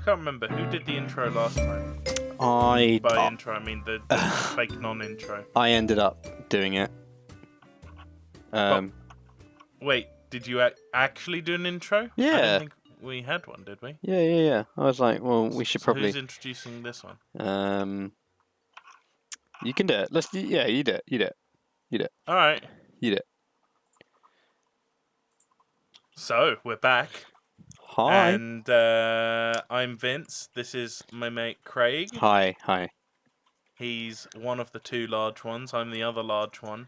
can't remember who did the intro last time. By intro, I mean the fake non-intro. I ended up doing it. Wait, did you actually do an intro? Yeah. I didn't think we had one, did we? Yeah. I was like, well, we should probably. Who's introducing this one? You can do it. You do it. All right. You do it. So we're back. Hi. And I'm Vince. This is my mate Craig. Hi. He's one of the two large ones. I'm the other large one.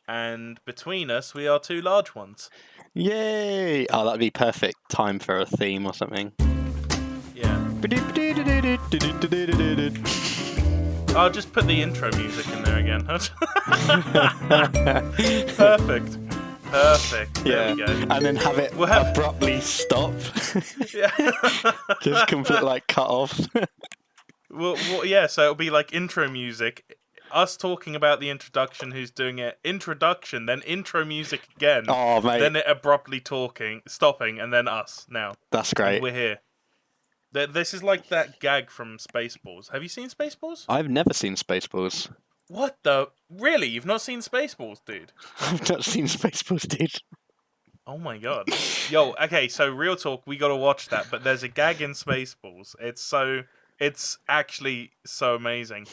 And between us, we are two large ones. Yay! Oh, that'd be perfect time for a theme or something. Yeah. I'll just put the intro music in there again. Perfect. There we go. And then have it abruptly stop. Yeah. Just completely cut off. Well, yeah, so it'll be like intro music. Us talking about the introduction, who's doing it. Introduction, then intro music again. Oh, mate. Then it abruptly stopping, and then us now. That's great. And we're here. This is like that gag from Spaceballs. Have you seen Spaceballs? I've never seen Spaceballs. What the? Really? You've not seen Spaceballs, dude? I've not seen Spaceballs, dude. Oh my god. Yo, okay, so real talk, we gotta watch that, but there's a gag in Spaceballs. It's actually so amazing.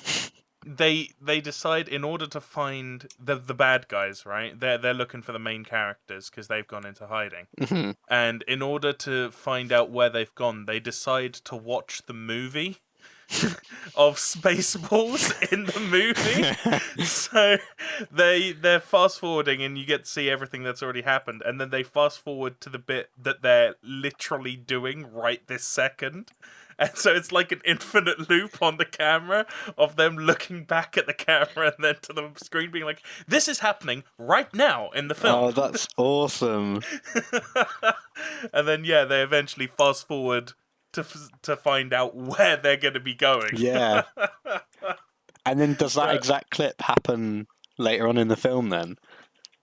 They decide in order to find the bad guys, right? They're looking for the main characters because they've gone into hiding. Mm-hmm. And in order to find out where they've gone, they decide to watch the movie of Spaceballs in the movie. So they're fast forwarding and you get to see everything that's already happened, and then they fast forward to the bit that they're literally doing right this second. And so it's like an infinite loop on the camera of them looking back at the camera and then to the screen being like, this is happening right now in the film. Oh, that's awesome. And then, yeah, they eventually fast forward to find out where they're going to be going. Yeah. And then does that exact clip happen later on in the film then?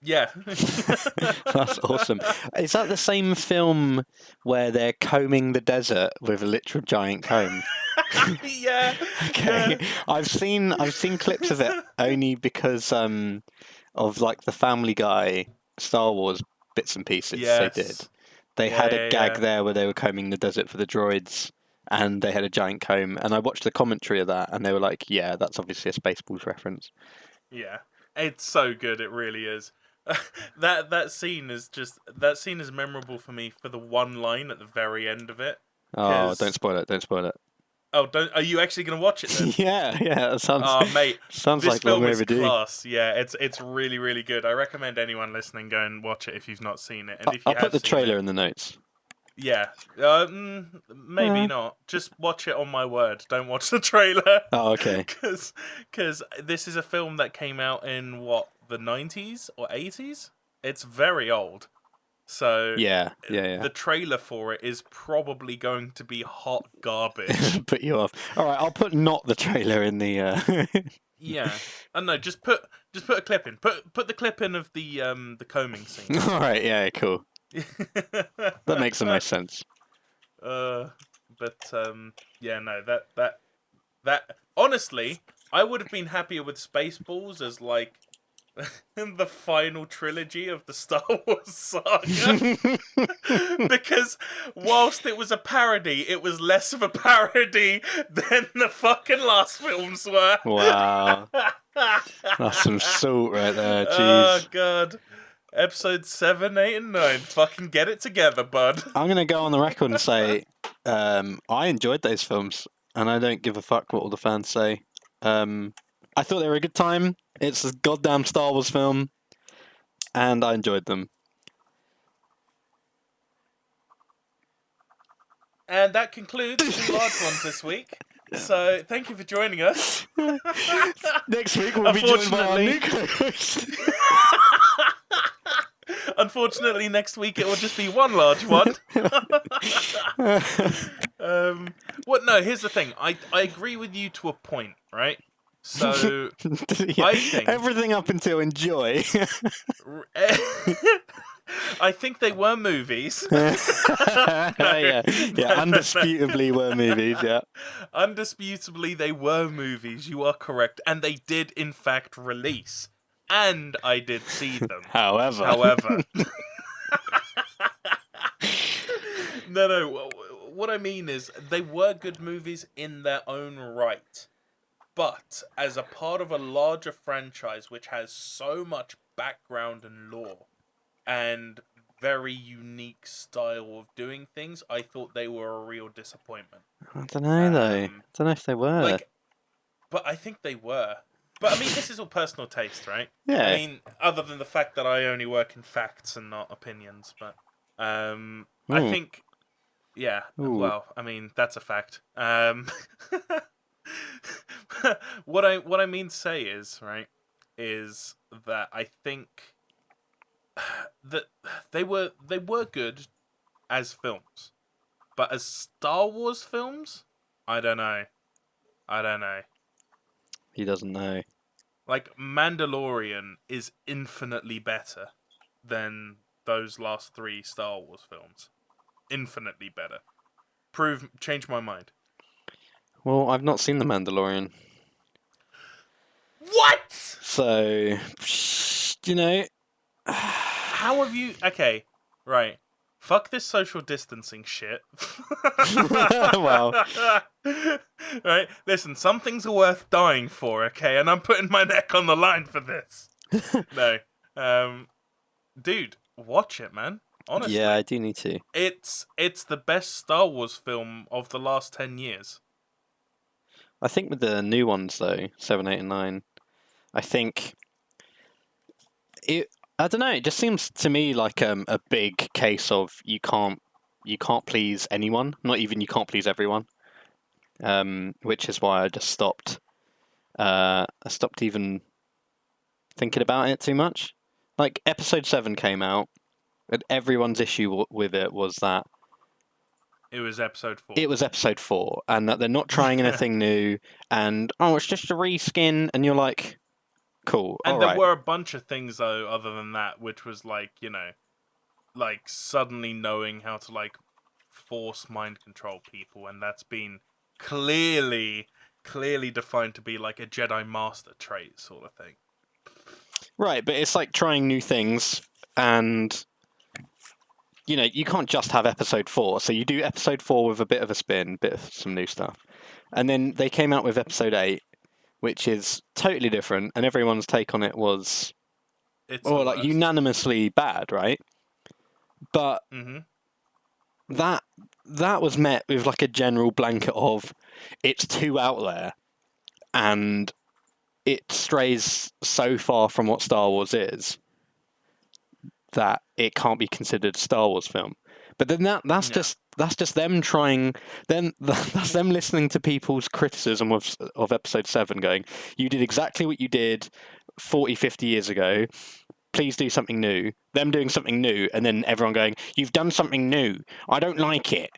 Yeah. That's awesome. Is that the same film where they're combing the desert with a literal giant comb? Yeah. Okay. Yeah. I've seen clips of it only because of like the Family Guy Star Wars bits and pieces Yes. they did. They had a gag there where they were combing the desert for the droids and they had a giant comb, and I watched the commentary of that and they were like, yeah, that's obviously a Spaceballs reference. Yeah. It's so good, it really is. That scene is memorable for me for the one line at the very end of it. Oh, don't spoil it. Oh, are you actually going to watch it then? Yeah, that sounds. Oh, mate, sounds this like film long is overdue. class. Yeah, it's really, really good. I recommend anyone listening go and watch it if you've not seen it. And if you I'll have put the seen trailer it, in the notes. yeah, maybe not. Just watch it on my word. Don't watch the trailer. Oh, okay. Because this is a film that came out in what, the 90s or 80s? It's very old. So Yeah. The trailer for it is probably going to be hot garbage. Put you off. All right, I'll put not the trailer in the. Yeah, I know. Just put a clip in. Put the clip in of the combing scene. All right. Yeah. Cool. That makes the most sense. Yeah, no. That honestly, I would have been happier with Spaceballs as like the final trilogy of the Star Wars saga. Because whilst it was a parody, it was less of a parody than the fucking last films were. Wow. That's some salt right there. Jeez. Oh god. Episode 7, 8, and 9. Fucking get it together, bud. I'm gonna go on the record and say I enjoyed those films, and I don't give a fuck what all the fans say. I thought they were a good time. It's a goddamn Star Wars film, and I enjoyed them. And that concludes Two Large Ones this week. So, thank you for joining us. Next week we'll be joined by our new co-host. Unfortunately, next week it will just be one large one. No, here's the thing. I agree with you to a point, right? So, Yeah, I think everything up until enjoy. I think they were movies. Yeah, No, undisputably were movies. Yeah. Undisputably, they were movies. You are correct, and they did in fact release, and I did see them. However, However, no. What I mean is, they were good movies in their own right, but as a part of a larger franchise which has so much background and lore and very unique style of doing things, I thought they were a real disappointment. I don't know though. I don't know if they were. Like, but I think they were. But I mean, this is all personal taste, right? Yeah. I mean, other than the fact that I only work in facts and not opinions, but I think, yeah. Ooh. Well, I mean, that's a fact. What I mean to say is, right, is that I think that they were good as films, but as Star Wars films, I don't know. He doesn't know. Like, Mandalorian is infinitely better than those last 3 Star Wars films. Infinitely better. Change my mind. Well, I've not seen The Mandalorian. What? So, you know. How have you... Okay, right. Fuck this social distancing shit. Wow. Right? Listen, some things are worth dying for, okay? And I'm putting my neck on the line for this. No. Dude, watch it, man. Honestly. Yeah, I do need to. It's the best Star Wars film of the last 10 years. I think with the new ones though, 7, 8, and 9, I think I don't know. It just seems to me like a big case of you can't please anyone, not even you can't please everyone. Which is why I just stopped. I stopped even thinking about it too much. Like Episode 7 came out, and everyone's issue with it was that it was Episode 4. It was Episode 4, and that they're not trying anything new, and it's just a reskin, and you're like, cool. And all there right. were a bunch of things though, other than that, which was like, like suddenly knowing how to like force mind control people, and that's been clearly defined to be like a Jedi Master trait sort of thing. Right, but it's like trying new things, and you can't just have Episode 4. So you do Episode 4 with a bit of a spin, bit of some new stuff, and then they came out with Episode 8, which is totally different, and everyone's take on it was, like unanimously bad, right? But that was met with like a general blanket of it's too out there, and it strays so far from what Star Wars is that it can't be considered a Star Wars film. But then that's just them trying. Then that's them listening to people's criticism of Episode 7, going, "You did exactly what you did 40, 50 years ago. Please do something new." Them doing something new, and then everyone going, "You've done something new. I don't like it."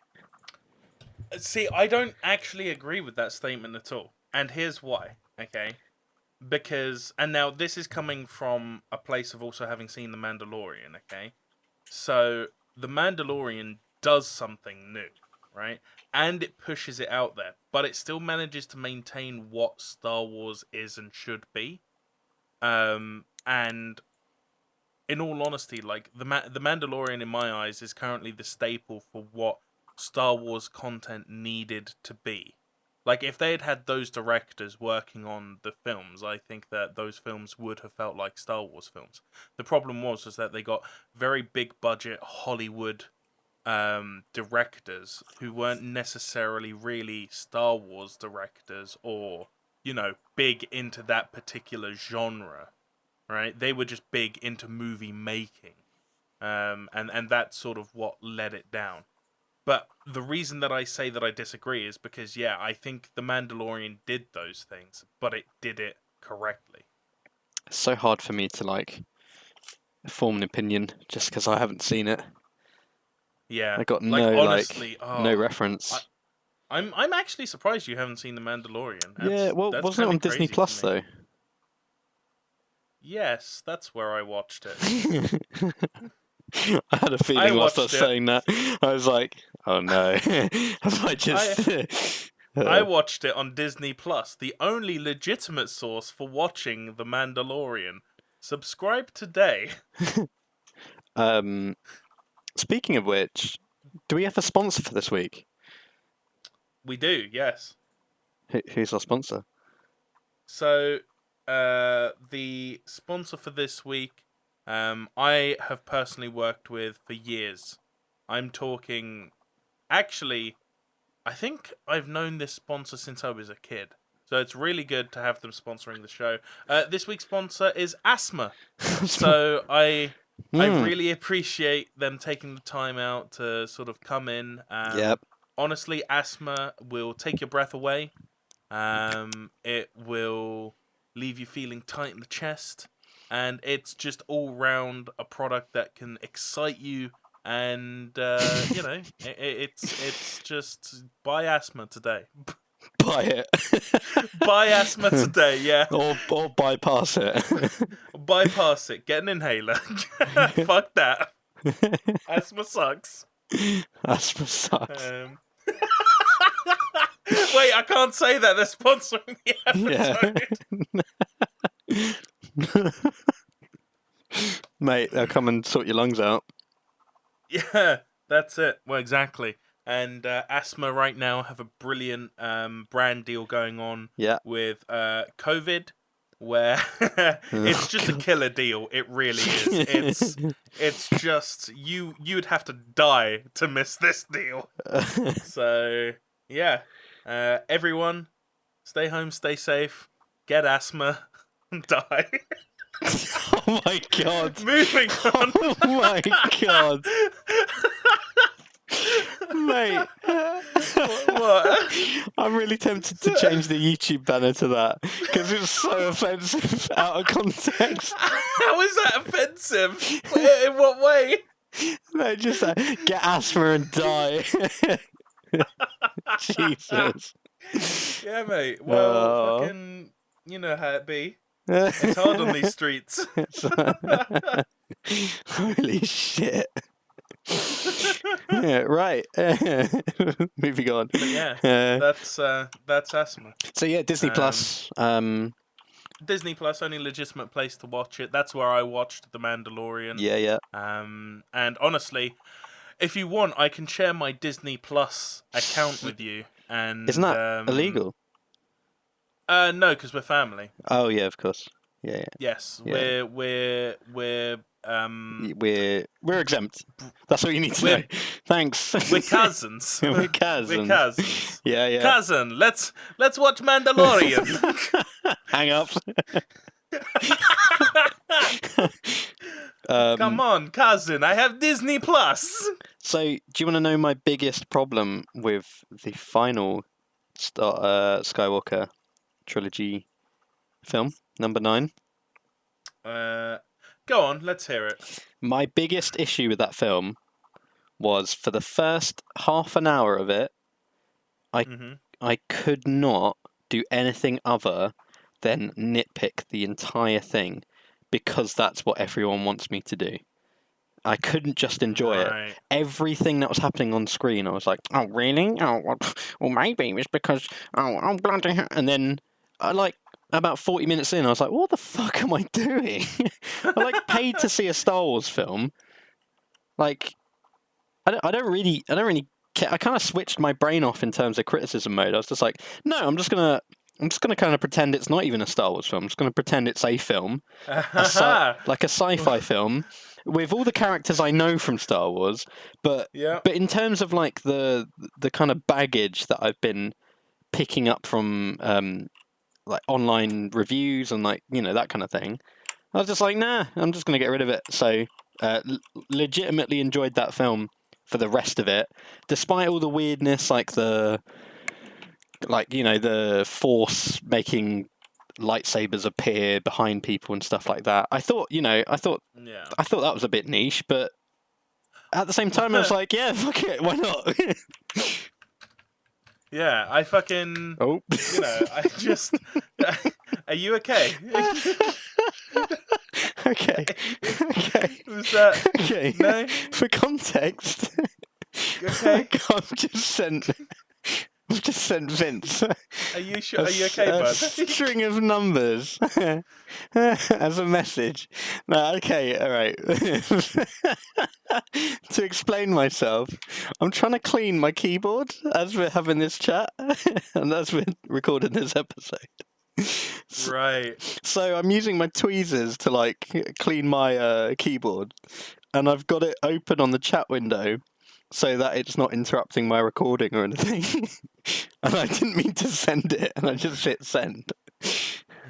See, I don't actually agree with that statement at all, and here's why. Okay. Because, and now this is coming from a place of also having seen The Mandalorian, okay? So, The Mandalorian does something new, right? And it pushes it out there, but it still manages to maintain what Star Wars is and should be. And in all honesty, like, The Mandalorian, in my eyes, is currently the staple for what Star Wars content needed to be. Like, if they had had those directors working on the films, I think that those films would have felt like Star Wars films. The problem was that they got very big budget Hollywood directors who weren't necessarily really Star Wars directors or, big into that particular genre, right? They were just big into movie making. And that's sort of what let it down. But the reason that I say that I disagree is because, I think The Mandalorian did those things, but it did it correctly. It's so hard for me to, form an opinion just because I haven't seen it. Yeah. I got honestly, no reference. I'm actually surprised you haven't seen The Mandalorian. That's wasn't it on Disney Plus, though? Yes, that's where I watched it. I had a I feeling whilst I was watched it. saying that. I was like, oh no. Have I just... I watched it on Disney Plus, the only legitimate source for watching The Mandalorian. Subscribe today. Speaking of which, do we have a sponsor for this week? We do, yes. Who's our sponsor? So, the sponsor for this week, I have personally worked with for years. I'm talking... Actually, I think I've known this sponsor since I was a kid. So it's really good to have them sponsoring the show. This week's sponsor is Asthma. So I really appreciate them taking the time out to sort of come in. Yep. Honestly, Asthma will take your breath away. It will leave you feeling tight in the chest. And it's just all round a product that can excite you. And, you know, it's just buy Asthma today. Buy it. Buy Asthma today, yeah. Or bypass it. Bypass it. Get an inhaler. Fuck that. Asthma sucks. Asthma sucks. Wait, I can't say that. They're sponsoring the episode. Yeah. Mate, they'll come and sort your lungs out. Yeah, that's it. Well, exactly. And Asthma right now have a brilliant brand deal going on with COVID, where it's just a killer deal. It really is. It's just you'd have to die to miss this deal. So yeah, everyone, stay home, stay safe, get Asthma, die. Oh my god. Moving on. Oh my god. Mate. What? I'm really tempted to change the YouTube banner to that because it's so offensive out of context. How is that offensive? In what way? No, just get asthma and die. Jesus. Yeah, mate. Well, fucking, you know how it be. It's hard on these streets. Holy shit. Yeah, right. Moving on. But yeah, that's Asthma. So yeah, Disney Plus. Disney Plus, only legitimate place to watch it. That's where I watched The Mandalorian. Yeah. And honestly, if you want, I can share my Disney Plus account with you. And isn't that illegal? No, because we're family. Oh yeah, of course. Yeah. Yes, yeah. We're exempt. That's what you need to know. Thanks. We're cousins. We're cousins. We're cousins. Yeah. Cousin, let's watch Mandalorian. Hang up. Come on, cousin. I have Disney Plus. So, do you want to know my biggest problem with the final Skywalker trilogy film, number 9? Go on, let's hear it. My biggest issue with that film was for the first half an hour of it, I could not do anything other than nitpick the entire thing because that's what everyone wants me to do. I couldn't just enjoy it. Everything that was happening on screen, I was like, oh, really? Oh, well, maybe it was because, oh, bloody hell. And then, about 40 minutes in, I was like, what the fuck am I doing? I, paid to see a Star Wars film. I don't really care. I kind of switched my brain off in terms of criticism mode. I was just like, no, I'm just gonna kind of pretend it's not even a Star Wars film. I'm just gonna pretend it's a film, like a sci-fi film, with all the characters I know from Star Wars. But in terms of the kind of baggage that I've been picking up from online reviews and that kind of thing, I was just like, nah, I'm just gonna get rid of it. So legitimately enjoyed that film for the rest of it, despite all the weirdness, the Force making lightsabers appear behind people and stuff like that. I thought that was a bit niche, but at the same time I was like, yeah, fuck it, why not? Yeah, I fucking... Oh. I just... Are you okay? Okay. Okay. Was that Okay. no? For context, Okay. I've just sent Vince Are you sure? Are you okay, a bud? string of numbers as a message. No, okay, all right. To explain myself, I'm trying to clean my keyboard as we're having this chat and as we're recording this episode. Right. So I'm using my tweezers to like clean my keyboard, and I've got it open on the chat window so that it's not interrupting my recording or anything. And I didn't mean to send it, and I just hit send.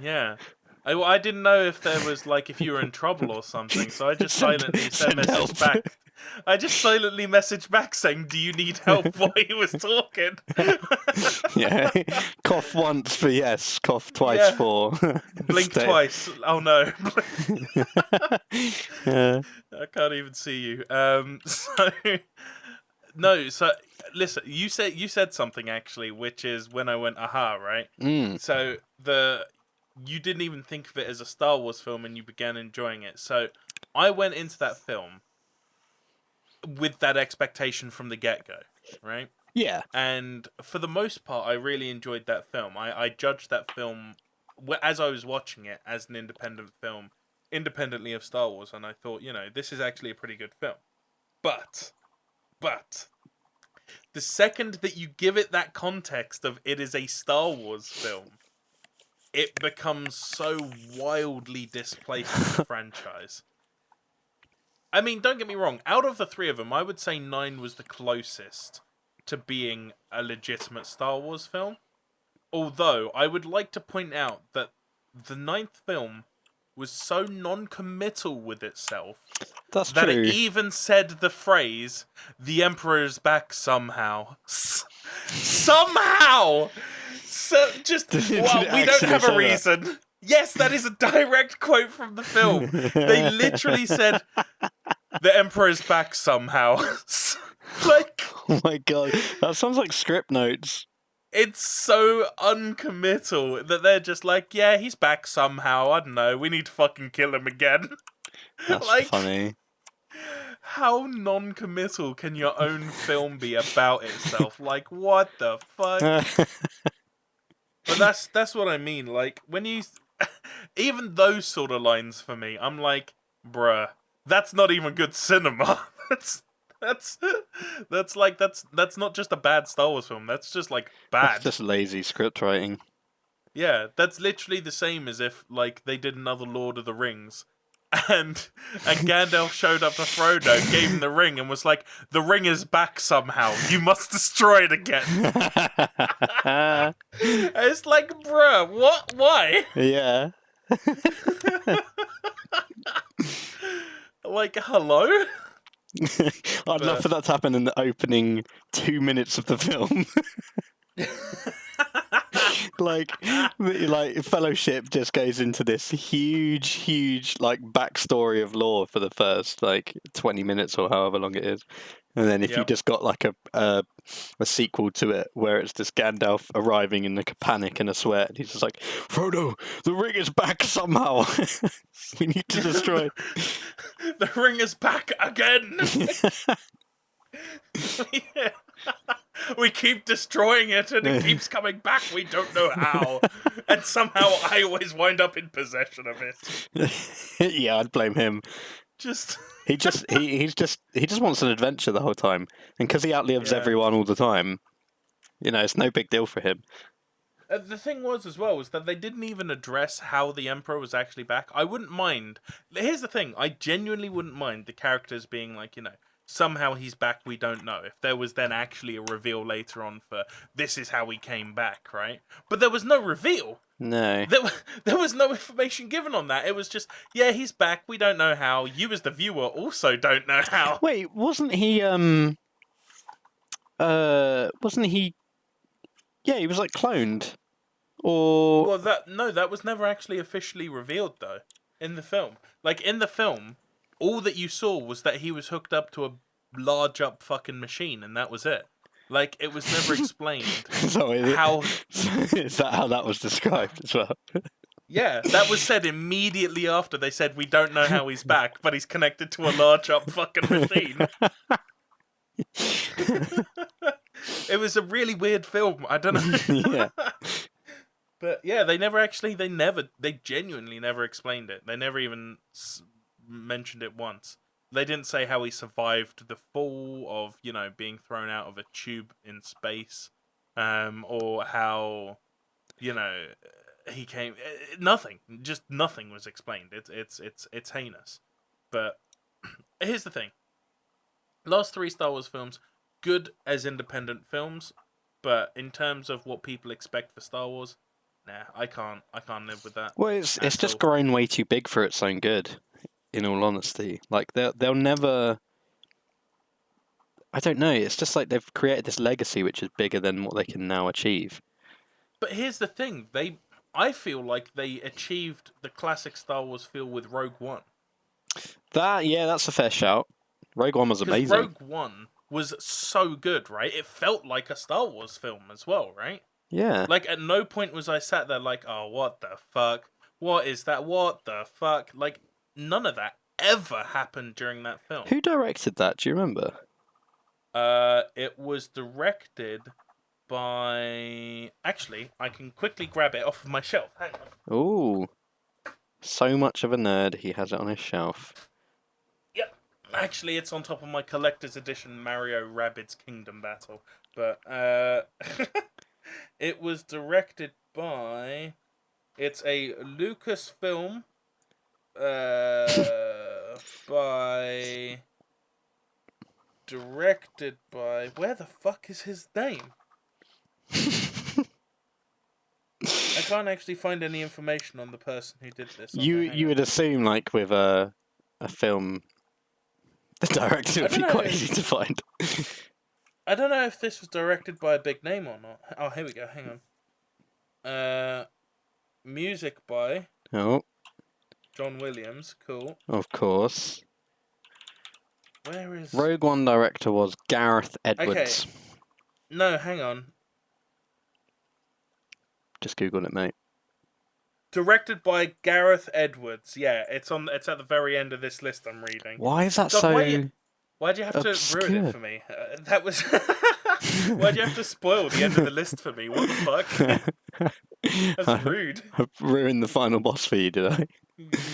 Yeah. I didn't know if there was like if you were in trouble or something, so I just silently send messaged help. back. I just silently messaged back saying, "Do you need help?" while he was talking. Yeah, cough once for yes, cough twice Yeah. for Blink stay. twice. Oh no. Yeah. I can't even see you. So no, so listen, you said something actually, which is when I went aha, right? Mm. So you didn't even think of it as a Star Wars film and you began enjoying it. So I went into that film with that expectation from the get-go, right? Yeah. And for the most part, I really enjoyed that film. I judged that film as I was watching it as an independent film, independently of Star Wars, and I thought, this is actually a pretty good film. But the second that you give it that context of it is a Star Wars film, it becomes so wildly displaced from the franchise. I mean, don't get me wrong, out of the three of them, I would say 9 was the closest to being a legitimate Star Wars film. Although, I would like to point out that the 9th film was so non-committal with itself That's that true. it even said the phrase, "The Emperor is back somehow." Somehow! So, just, Did it we don't actually have say a that? reason. Yes, that is a direct quote from the film. They literally said, "The Emperor is back somehow." Like, Oh my god, that sounds like script notes. it's so uncommittal that they're just like, "Yeah, he's back somehow. I don't know. We need to fucking kill him again." That's Like, funny. how non-committal can your own film be about itself? Like, what the fuck? But that's what I mean. Like, when you even those sort of lines for me, I'm like, bruh, that's not even good cinema. That's that's not just a bad Star Wars film. That's just like bad. That's just lazy script writing. Yeah, that's literally the same as if like they did another Lord of the Rings, and Gandalf showed up to Frodo, gave him the ring, and was like, "The ring is back somehow. You must destroy it again." It's like, bruh, what? Why? Yeah. Like, hello? I'd love for that to happen in the opening 2 minutes of the film. like Fellowship just goes into this huge like backstory of lore for the first like 20 minutes or however long it is, and then if you Yep. just got like a sequel to it where it's just Gandalf arriving in like a panic and a sweat, and he's just like, "Frodo, the ring is back somehow. We need to destroy it." The ring is back again. Yeah. We keep destroying it and it keeps coming back. We don't know how. And somehow I always wind up in possession of it. Yeah, I'd blame him. Just He just wants an adventure the whole time, and because he outlives Yeah. everyone all the time, it's no big deal for him. The thing was as well was that they didn't even address how the Emperor was actually back. I wouldn't mind. Here's the thing. I genuinely wouldn't mind the characters being like, somehow he's back, we don't know. If there was then actually a reveal later on for this is how he came back, right? But there was no reveal. No. There was no information given on that. It was just, yeah, he's back, we don't know how. You as the viewer also don't know how. Wait, wasn't he yeah, he was like cloned. Or Well, that was never actually officially revealed though in the film. Like in the film, all that you saw was that he was hooked up to a large up fucking machine, and that was it. Like it was never explained so how. is that how that was described as well? Yeah, that was said immediately after they said we don't know how he's back, but he's connected to a large up fucking machine. It was a really weird film. I don't know. Yeah. But yeah, they genuinely never explained it. They never even mentioned it once. They didn't say how he survived the fall of, being thrown out of a tube in space, or how, he came. Nothing, just nothing was explained. It's heinous. But here's the thing: last 3 Star Wars films, good as independent films, but in terms of what people expect for Star Wars, nah, I can't live with that. Well, it's just grown way too big for its own good. In all honesty, like they'll never. I don't know. It's just like they've created this legacy which is bigger than what they can now achieve. But here's the thing: I feel like they achieved the classic Star Wars feel with Rogue One. That's a fair shout. Rogue One was amazing. Rogue One was so good, right? It felt like a Star Wars film as well, right? Yeah. Like, at no point was I sat there like, oh, what the fuck? What is that? What the fuck? Like, none of that ever happened during that film. Who directed that? Do you remember? It was directed by... Actually, I can quickly grab it off of my shelf. Hang on. Ooh. So much of a nerd, he has it on his shelf. Yep. Actually, it's on top of my collector's edition Mario Rabbids Kingdom Battle. But, it was directed by... It's a Lucasfilm, directed by... Where the fuck is his name? I can't actually find any information on the person who did this. You would assume, like, with a film, the director would be quite easy to find. I don't know if this was directed by a big name or not. Oh, here we go. Hang on. Music by... Oh. John Williams. Cool. Of course. Where is... Rogue One director was Gareth Edwards. Okay. No, hang on. Just Googled it, mate. Directed by Gareth Edwards. Yeah, it's at the very end of this list I'm reading. Why is that God, so why'd you have obscure? to ruin it for me? That was... Why'd you have to spoil the end of the list for me? What the fuck? That's rude. I ruined the final boss for you, did I?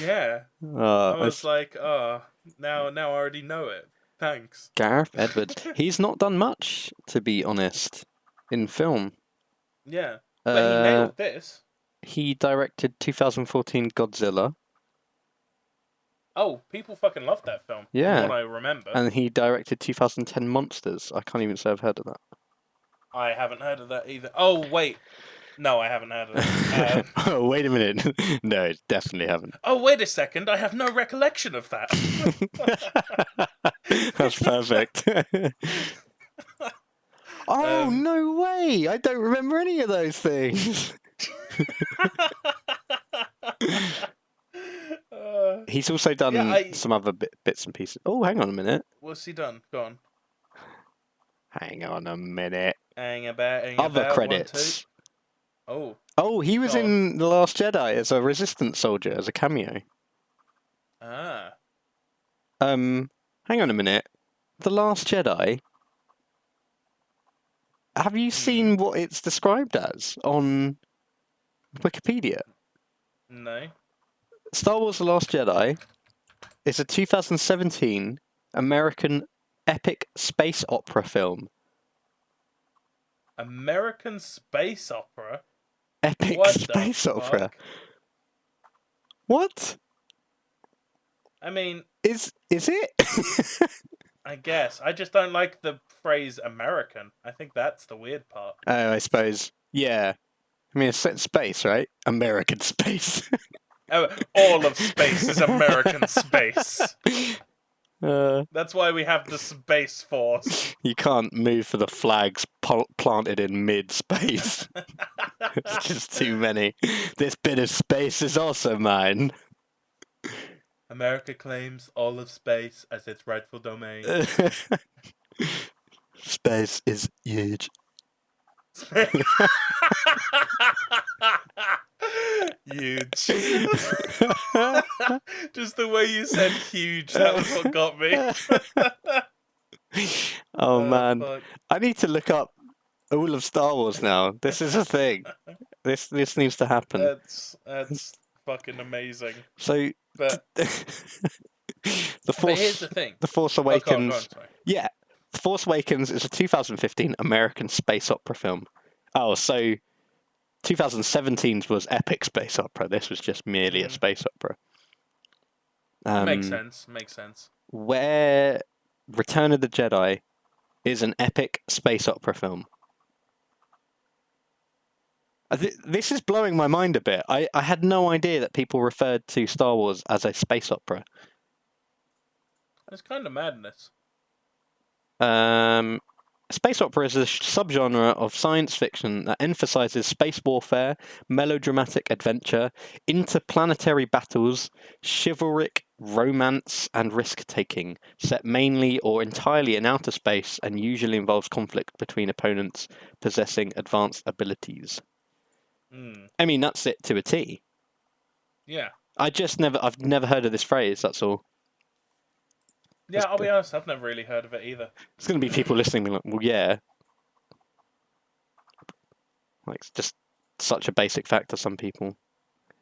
Yeah. I was like, now I already know it. Thanks. Gareth Edwards. He's not done much, to be honest, in film. Yeah. But he nailed this. He directed 2014 Godzilla. Oh, people fucking loved that film. Yeah. From what I remember. And he directed 2010 Monsters. I can't even say I've heard of that. I haven't heard of that either. Oh, wait. No, I haven't heard of that. Oh, wait a minute. No, definitely haven't. Oh, wait a second. I have no recollection of that. That's perfect. Oh, no way! I don't remember any of those things. He's also done some other bits and pieces. Oh, hang on a minute. What's he done? Go on. Hang on a minute. Other credits. Oh, he was in The Last Jedi as a Resistance soldier, as a cameo. Ah. Hang on a minute. The Last Jedi... Have you seen what it's described as on Wikipedia? No. Star Wars The Last Jedi is a 2017 American epic space opera film. American space opera? Epic space opera? What? I mean... Is it? I guess. I just don't like the phrase American. I think that's the weird part. Oh, I suppose. Yeah. I mean, it's set in space, right? American space. Oh, all of space is American space. That's why we have the Space Force. You can't move for the flags planted in mid-space. It's just too many. This bit of space is also mine. America claims all of space as its rightful domain. Space is huge. Huge. Just the way you said huge, that was what got me. Oh man, fuck. I need to look up all of Star Wars now. This is a thing. This needs to happen. That's fucking amazing. So But Force, here's the thing. The Force Go on, Awakens. sorry. Yeah, The Force Awakens is a 2015 American space opera film. Oh, so 2017's was epic space opera. This was just merely a space opera. Makes sense. Where Return of the Jedi is an epic space opera film. This is blowing my mind a bit. I had no idea that people referred to Star Wars as a space opera. It's kind of madness. Space opera is a subgenre of science fiction that emphasizes space warfare, melodramatic adventure, interplanetary battles, chivalric romance, and risk-taking, set mainly or entirely in outer space and usually involves conflict between opponents possessing advanced abilities. I mean, that's it to a T. Yeah. I've never heard of this phrase, that's all. Yeah, I'll be honest, I've never really heard of it either. There's going to be people listening being like, well, yeah. Like, it's just such a basic fact to some people.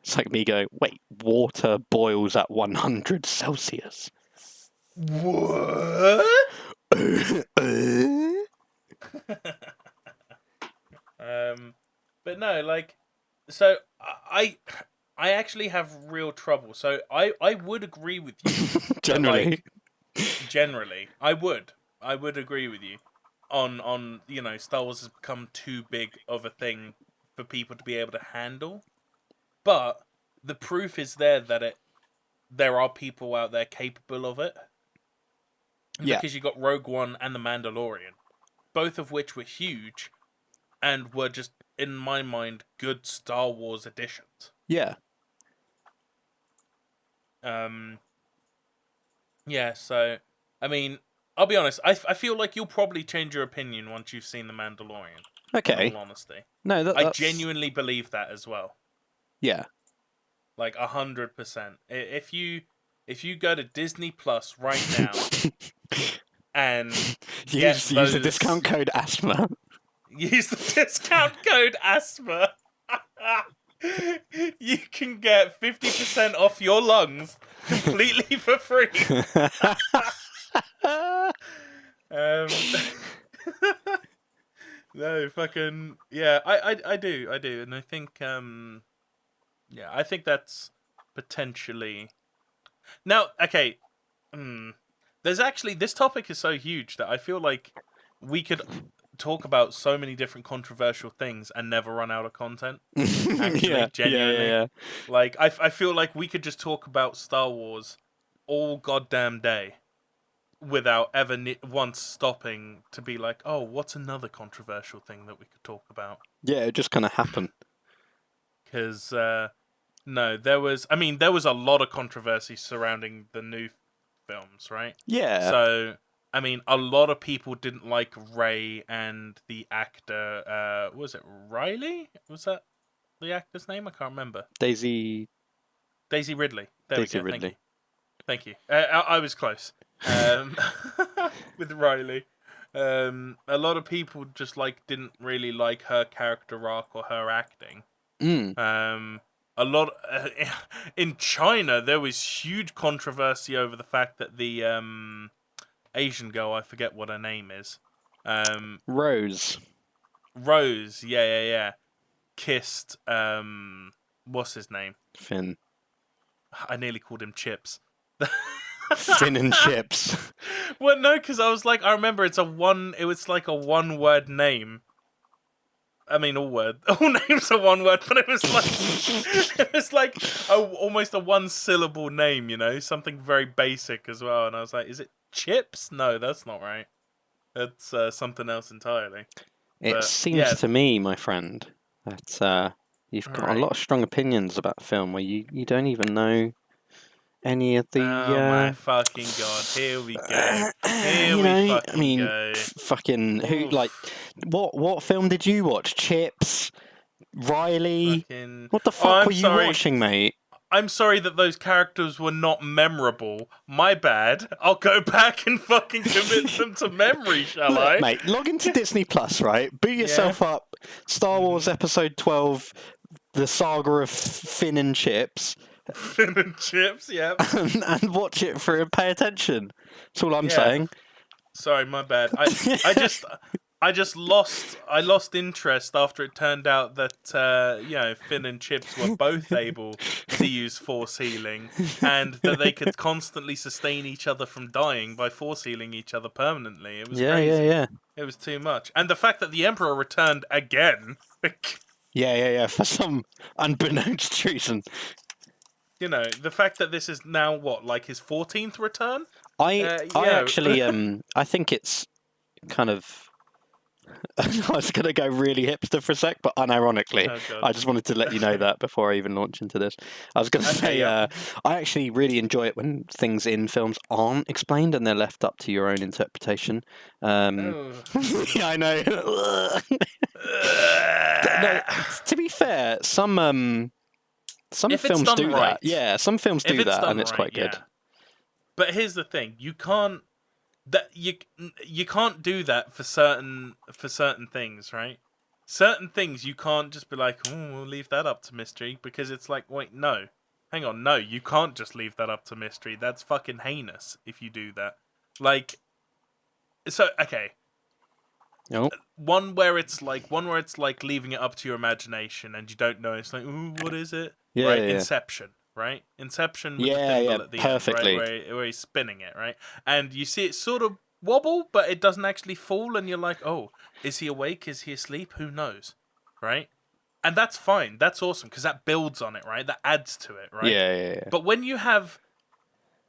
It's like me going, wait, water boils at 100 Celsius. What? But no, like, so I actually have real trouble. So I would agree with you. Generally. Generally, I would agree with you on Star Wars has become too big of a thing for people to be able to handle. But the proof is there that there are people out there capable of it. Yeah. Because you got Rogue One and The Mandalorian, both of which were huge and were just, in my mind, good Star Wars additions. Yeah. Yeah, so, I mean, I'll be honest, I feel like you'll probably change your opinion once you've seen The Mandalorian. Okay. In all honesty. No, that's... I genuinely believe that as well. Yeah. Like, 100%. If you go to Disney Plus right now and use the discount code ASTHMA. Use the discount code ASTHMA. You can get 50% off your lungs completely for free. No, fucking yeah, I do, and I think yeah, I think that's potentially now okay. There's actually this topic is so huge that I feel like we could talk about so many different controversial things and never run out of content. Actually, genuinely. Yeah. Like, I feel like we could just talk about Star Wars all goddamn day without ever once stopping to be like, oh, what's another controversial thing that we could talk about? Yeah, it just kind of happened. Because, no, there was a lot of controversy surrounding the new films, right? Yeah. So... I mean, a lot of people didn't like Rey and the actor. Was it Riley? Was that the actor's name? I can't remember. Daisy Ridley. There Daisy we go. Ridley. Thank you. I was close. With Riley. A lot of people just didn't really like her character arc or her acting. A lot in China there was huge controversy over the fact that the Asian girl, I forget what her name is. Rose, yeah. Kissed, what's his name? Finn. I nearly called him Chips. Finn and Chips. Well, no, because I was like, I remember it was like a one-word name. I mean, all names are one word, but it was like almost a one-syllable name, something very basic as well. And I was like, is it Chips? No, that's not right. That's something else entirely. It seems to me, my friend, that you've got a lot of strong opinions about film where you don't even know any of the... Oh my fucking god, here we go. Here we fucking go. Fucking... Who, like, what film did you watch? Chips? Riley. Fucking... What the Oh, fuck I'm were you sorry. watching, mate? I'm sorry that those characters were not memorable. My bad. I'll go back and fucking commit them to memory, shall I? Look, mate, log into Disney Plus, right? Boot yourself up. Star Wars Episode 12, The Saga of Finn and Chips. Finn and Chips, yeah. and watch it through and pay attention. That's all I'm saying. Sorry, my bad. I just lost interest after it turned out that Finn and Chips were both able to use force healing, and that they could constantly sustain each other from dying by force healing each other permanently. It was crazy. Yeah. It was too much, and the fact that the Emperor returned again. Yeah. For some unbeknownst reason. You know, the fact that this is now like his 14th return. I actually I think it's kind of. I was going to go really hipster for a sec, but unironically, I just wanted to let you know that before I even launch into this. I was going to say, I actually really enjoy it when things in films aren't explained and they're left up to your own interpretation. Yeah, I know. No, to be fair, some films do that. Yeah, some films do that, and it's quite good. But here's the thing: you can't do that for certain things, right? Certain things you can't just be like, oh, we'll leave that up to mystery, because it's like, wait, no, hang on, no, you can't just leave that up to mystery. That's fucking heinous if you do that. Like, so okay. Nope. One where it's like leaving it up to your imagination and you don't know. It's like, ooh, what is it? Yeah, right? yeah. Inception, right? Inception with the thimble at the perfectly. end, right? Where he's spinning it, right? And you see it sort of wobble, but it doesn't actually fall, and you're like, oh, is he awake? Is he asleep? Who knows, right? And that's fine. That's awesome, because that builds on it, right? That adds to it, right? Yeah. But when you have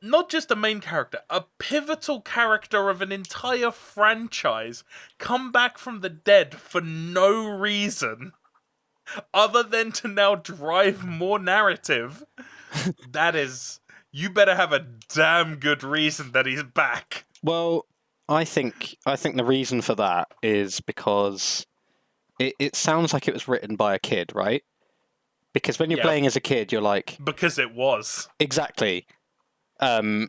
not just a main character, a pivotal character of an entire franchise come back from the dead for no reason other than to now drive more narrative, that is... You better have a damn good reason that he's back. Well, I think the reason for that is because it sounds like it was written by a kid, right? Because when you're playing as a kid, you're like... Because it was. Exactly. When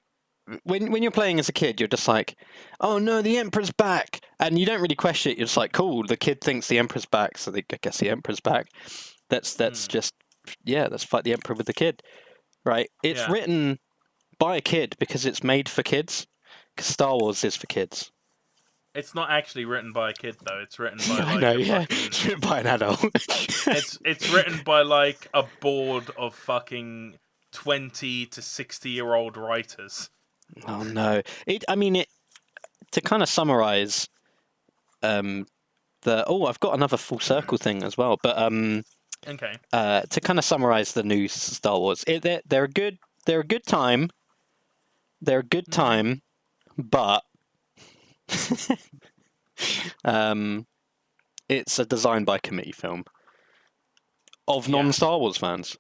you're playing as a kid, you're just like, oh no, the Emperor's back, and you don't really question it. You're just like, cool, the kid thinks the Emperor's back, so I guess the Emperor's back. That's just let's fight the Emperor with the kid, right? It's written by a kid because it's made for kids. Because Star Wars is for kids. It's not actually written by a kid though. It's written by I know, it's written by an adult. it's written by like a board of fucking 20 to 60-year-old writers. Oh no! To kind of summarize, I've got another full circle thing as well. But okay. To kind of summarize the new Star Wars, they're a good time. They're a good time, but it's a design by committee film of non-Star Wars fans.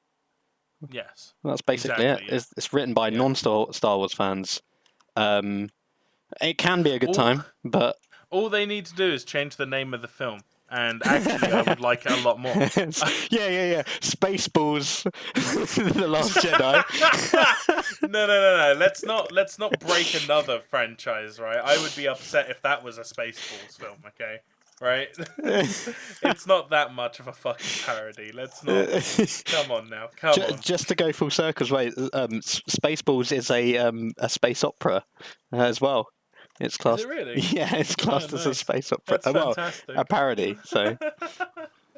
Yes. That's basically it. Yeah. It's written by non-Star Wars fans. It can be a good time, but... All they need to do is change the name of the film. And actually, I would like it a lot more. Yeah. Spaceballs, The Last Jedi. No. Let's not break another franchise, right? I would be upset if that was a Spaceballs film, okay? Right? It's not that much of a fucking parody. Let's not. Come on now. Come on. Just to go full circles, wait. Spaceballs is a space opera as well. It's classed. Is it really? Yeah, it's classed as a space opera. That's fantastic. A parody. So.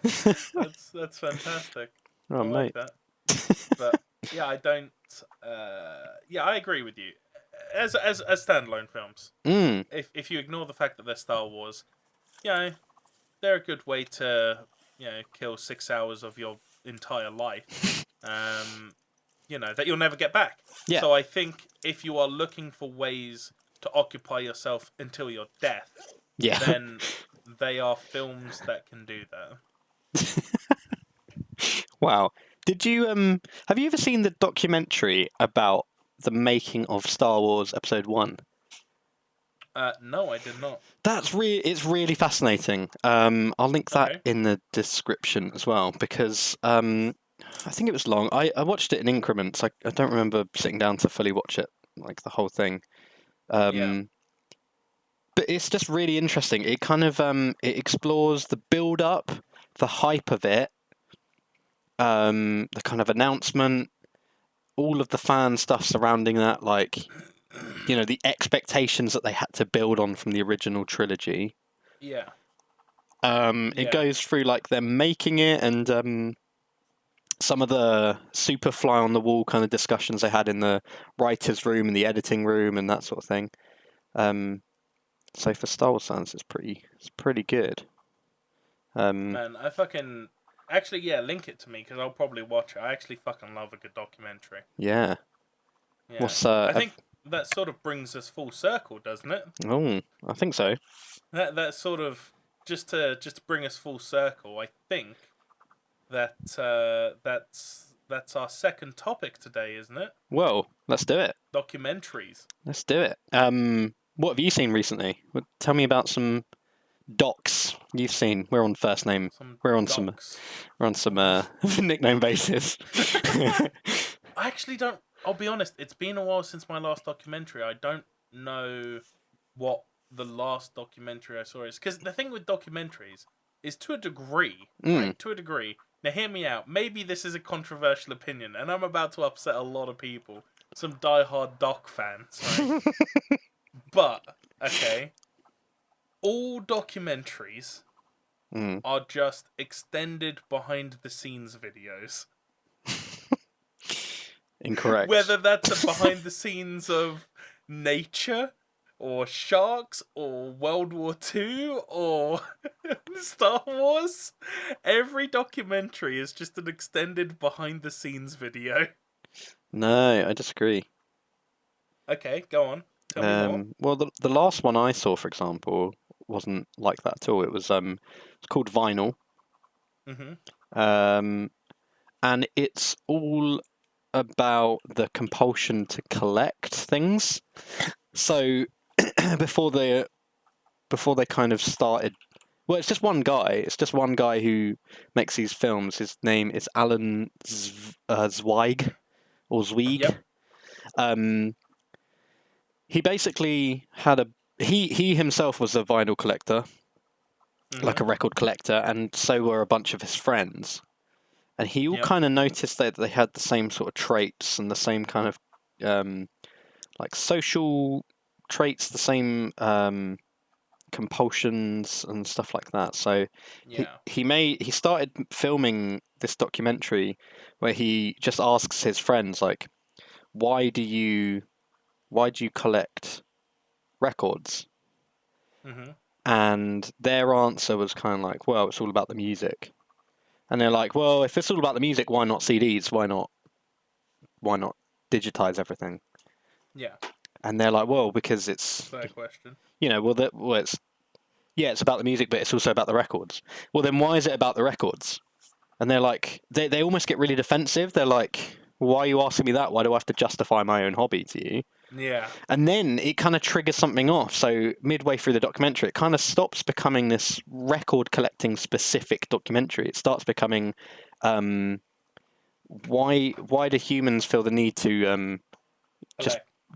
that's fantastic. Oh, mate. Like that. But yeah, I don't. I agree with you. As standalone films, if you ignore the fact that they're Star Wars, they're a good way to kill 6 hours of your entire life. That you'll never get back. Yeah. So I think if you are looking for ways to occupy yourself until your death, then they are films that can do that. Wow. Did you have you ever seen the documentary about the making of Star Wars Episode 1? No, I did not. It's really fascinating. I'll link that Okay. in the description as well because I think it was long. I watched it in increments. I don't remember sitting down to fully watch it, like the whole thing. Yeah. But it's just really interesting. It kind of it explores the build up, the hype of it, the kind of announcement, all of the fan stuff surrounding that, like the expectations that they had to build on from the original trilogy. Yeah. It Yeah. goes through like them making it and some of the super fly on the wall kind of discussions they had in the writers' room and the editing room and that sort of thing. So for Star Wars fans, it's pretty good. Man, I fucking actually link it to me because I'll probably watch it. I actually fucking love a good documentary. Yeah. Yeah. What's I think that sort of brings us full circle, doesn't it? Oh, I think so. That sort of just to bring us full circle. I think that that's our second topic today, isn't it? Well, let's do it. Documentaries. Let's do it. What have you seen recently? Tell me about some docs you've seen. We're on first name. Some We're on docs. some nickname basis. I actually don't. I'll be honest. It's been a while since my last documentary. I don't know what the last documentary I saw is, because the thing with documentaries is, to a degree, right? To a degree. Now, hear me out. Maybe this is a controversial opinion, and I'm about to upset a lot of people. Some diehard doc fans, right? But okay, all documentaries are just extended behind the scenes videos. Incorrect. Whether that's a behind the scenes of nature or sharks or World War II or Star Wars, every documentary is just an extended behind the scenes video. No, I disagree. Okay, go on. Tell me more. Well, the last one I saw, for example, wasn't like that at all. It's called Vinyl. Mm-hmm. And it's all about the compulsion to collect things. So before they kind of started, well, it's just one guy. It's just one guy who makes these films. His name is Alan Zweig or Zweig. Yep. He basically had he himself was a vinyl collector, like a record collector, and so were a bunch of his friends. And he all kind of noticed that they had the same sort of traits and the same kind of like social traits, the same compulsions and stuff like that. So he started filming this documentary where he just asks his friends, like, why do you collect records? And their answer was kind of like, well, it's all about the music. And they're like, well, if it's all about the music, why not CDs? Why not digitize everything? Yeah. And they're like, well, because it's Fair question. It's about the music, but it's also about the records. Well, then why is it about the records? And they're like, they almost get really defensive. They're like, why are you asking me that? Why do I have to justify my own hobby to you? Yeah. And then it kind of triggers something off. So midway through the documentary, it kind of stops becoming this record collecting specific documentary. It starts becoming, why do humans feel the need to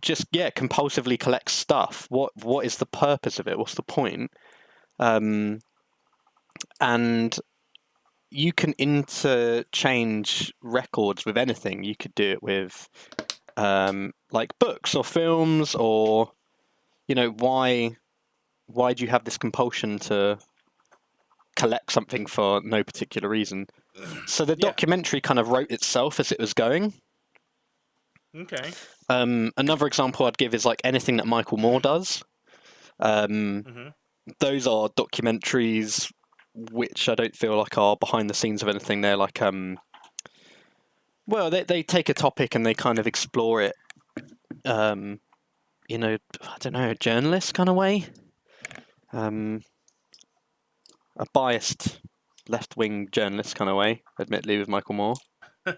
just compulsively collect stuff? What is the purpose of it? What's the point? And you can interchange records with anything. You could do it with like books or films, or why do you have this compulsion to collect something for no particular reason? So the documentary kind of wrote itself as it was going. Okay. Another example I'd give is like anything that Michael Moore does. Those are documentaries which I don't feel like are behind the scenes of anything. They're like well, they take a topic and they kind of explore it, I don't know, a journalist kind of way. A biased left-wing journalist kind of way, admittedly, with Michael Moore.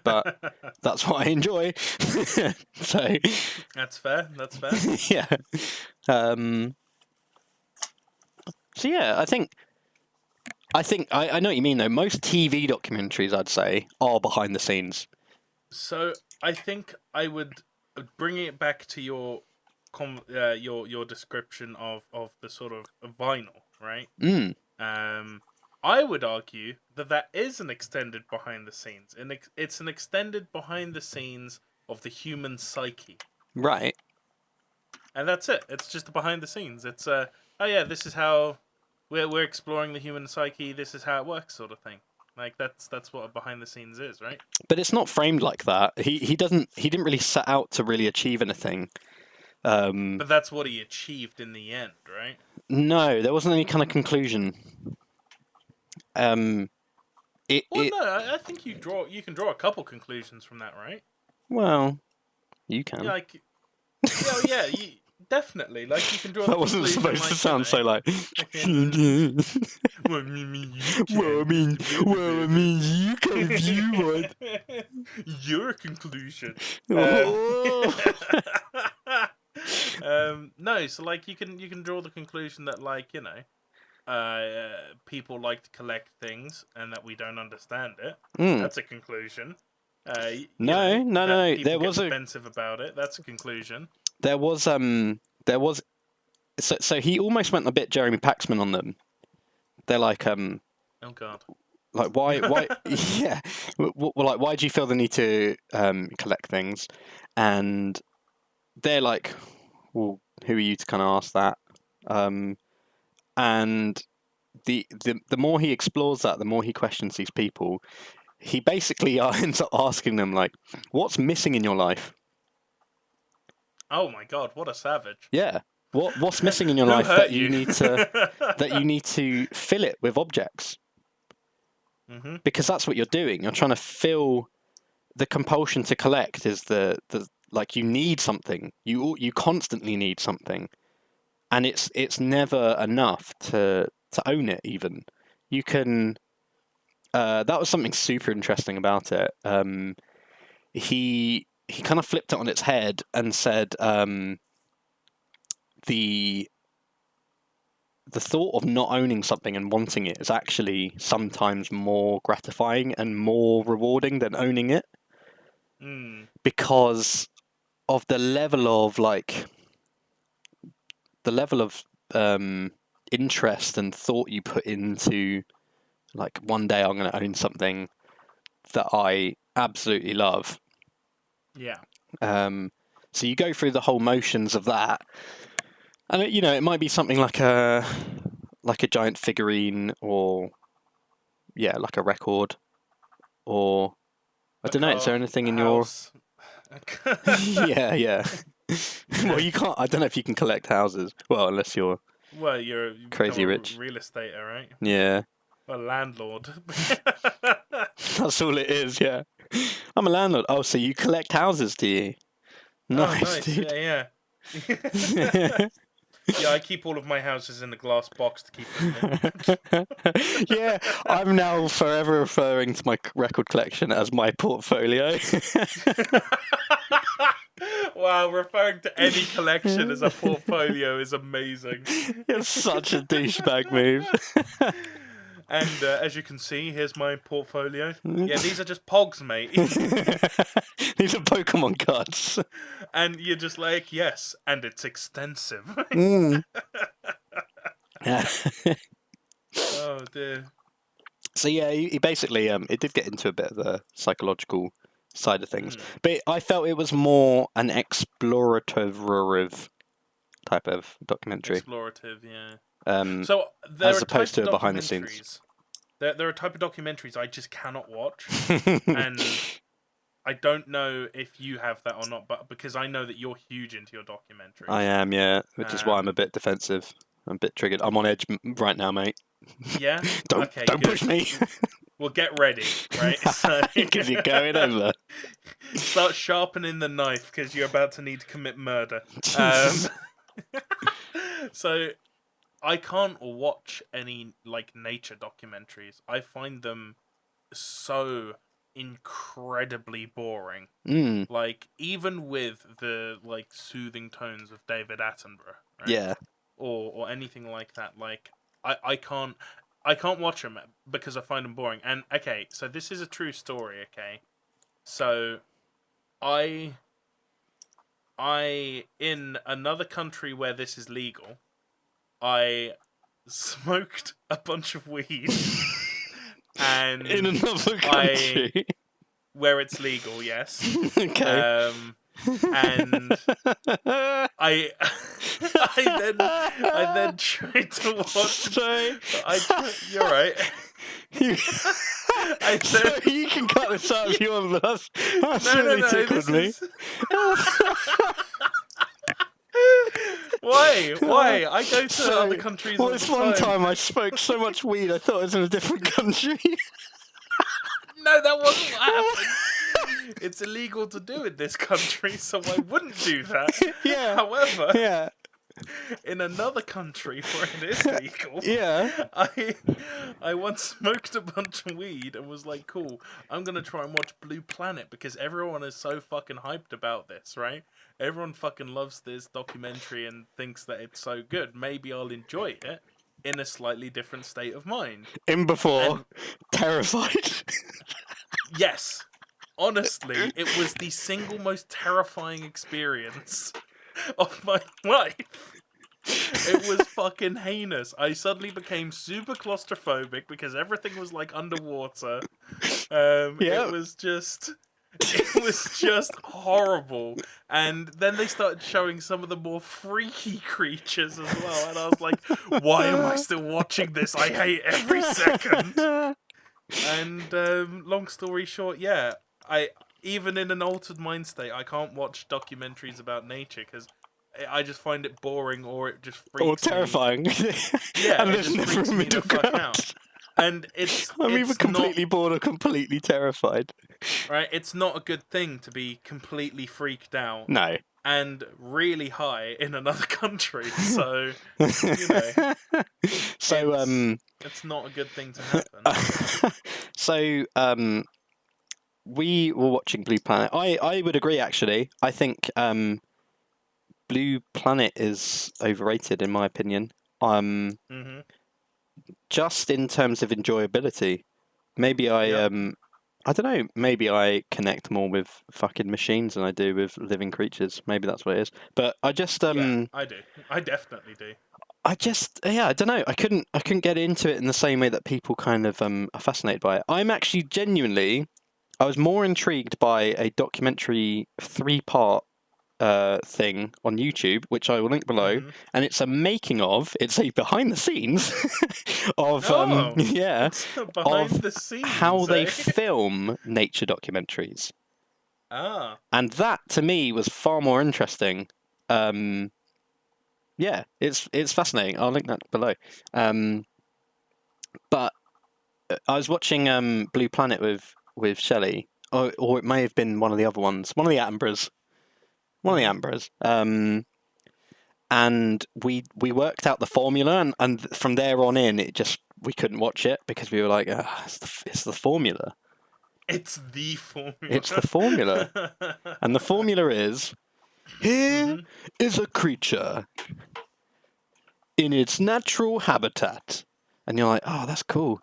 But that's what I enjoy. So That's fair. yeah. So yeah, I know what you mean though. Most TV documentaries, I'd say, are behind the scenes. So I think I would bring it back to your description of the sort of vinyl, right? Mm, I would argue that is an extended behind the scenes, and it's an extended behind the scenes of the human psyche, right. and that's it. It's just the behind the scenes. It's oh yeah, this is how we're exploring the human psyche. This is how it works, sort of thing. Like that's what a behind the scenes is, right? But it's not framed like that. He didn't really set out to really achieve anything. But that's what he achieved in the end, right? No, there wasn't any kind of conclusion. Well, no, I think you can draw a couple conclusions from that, right? Well, you Yeah, can. like yeah, definitely. Like you can draw. That A wasn't conclusion, supposed like, to sound so like. fucking- well, I mean, you can view what. Your conclusion. Oh. No, so like you can draw the conclusion that like people like to collect things and that we don't understand it. Mm. That's a conclusion. No. People There get was defensive about it. That's a conclusion. there was so he almost went a bit Jeremy Paxman on them. They're like Oh God. like why yeah like why do you feel the need to collect things? And they're like, well, who are you to kind of ask that? And the more he explores that, the more he questions these people. He basically ends up asking them like, what's missing in your life? Oh my God! What a savage. Yeah. What's missing in your Who life hurt that you need to fill it with objects? Mm-hmm. Because that's what you're doing. You're trying to fill the compulsion to collect is the like you need something. You constantly need something. And it's never enough to own it even. You can that was something super interesting about it. He kind of flipped it on its head and said the thought of not owning something and wanting it is actually sometimes more gratifying and more rewarding than owning it because of the level of interest and thought you put into like one day I'm going to own something that I absolutely love. Yeah. So you go through the whole motions of that, and it might be something like a giant figurine, or like a record, or I don't know. Is there anything in your yeah? Well, you can't. I don't know if you can collect houses. Well, unless you're you're crazy a rich real estater, right? Yeah, A landlord. that's all it is. Yeah, I'm a landlord. Oh, so you collect houses, do you? Nice, dude. Yeah. Yeah, I keep all of my houses in a glass box to keep them warm. Yeah, I'm now forever referring to my record collection as my portfolio. Wow, referring to any collection as a portfolio is amazing. It's such a douchebag move. And as you can see, here's my portfolio. Yeah, these are just pogs, mate. These are Pokemon cards. And you're just like, yes, and it's extensive. Yeah. Oh dear. So yeah, he basically it did get into a bit of the psychological side of things, but I felt it was more an explorative type of documentary. Explorative, yeah. So as opposed to a behind the scenes. There are a type of documentaries I just cannot watch, and I don't know if you have that or not, but because I know that you're huge into your documentaries. I am, yeah, which is why I'm a bit defensive. I'm a bit triggered. I'm on edge right now, mate. Yeah? Don't push me. Well, get ready, right? Because you're going over. Start sharpening the knife because you're about to need to commit murder. So I can't watch any nature documentaries. I find them so incredibly boring. Like even with the soothing tones of David Attenborough, right? Yeah. Or anything like that. I can't watch them because I find them boring. And okay, so this is a true story. Okay, so I in another country where this is legal, I smoked a bunch of weed, and In another country. where it's legal, yes. Okay. And I I then tried to watch. So You're right. I so then, you can cut this out if you want, but that's no, really tickled this me. is... Why? I go to other countries all the this time. one time I smoked so much weed I thought I was in a different country. No, that wasn't what happened. It's illegal to do in this country, so I wouldn't do that. Yeah. However, Yeah. in another country where it is legal, Yeah. I once smoked a bunch of weed and was like, cool, I'm going to try and watch Blue Planet because everyone is so fucking hyped about this, right? Everyone fucking loves this documentary and thinks that it's so good. Maybe I'll enjoy it in a slightly different state of mind. In before, terrified. Yes. Honestly, it was the single most terrifying experience of my life. It was fucking heinous. I suddenly became super claustrophobic because everything was like underwater. It was just horrible. And then they started showing some of the more freaky creatures as well. And I was like, why am I still watching this? I hate every second. And long story short, yeah, even in an altered mind state, I can't watch documentaries about nature because I just find it boring or it just freaks or terrifying. me. Yeah, and it there's just never freaks a me the middle fuck ground. out. And I'm either completely bored or completely terrified. Right, it's not a good thing to be completely freaked out. No. And really high in another country, so you know. So it's not a good thing to happen. So we were watching Blue Planet. I would agree actually. I think Blue Planet is overrated in my opinion. Just in terms of enjoyability. Maybe I don't know, maybe I connect more with fucking machines than I do with living creatures. Maybe that's what it is. But I just yeah, I do. I definitely do. I don't know. I couldn't get into it in the same way that people kind of are fascinated by it. I'm actually genuinely I was more intrigued by a documentary 3-part thing on YouTube, which I will link below, and it's a making of, it's a behind the scenes of behind the scenes, how they film nature documentaries. And that to me was far more interesting. Yeah, it's fascinating. I'll link that below. But I was watching Blue Planet with Shelley, or it may have been one of the other ones, one of the Attenboroughs. And we worked out the formula, and from there on in, we couldn't watch it because we were like, it's the formula. It's the formula. It's the formula, and the formula is here is a creature in its natural habitat, and you're like, oh, that's cool.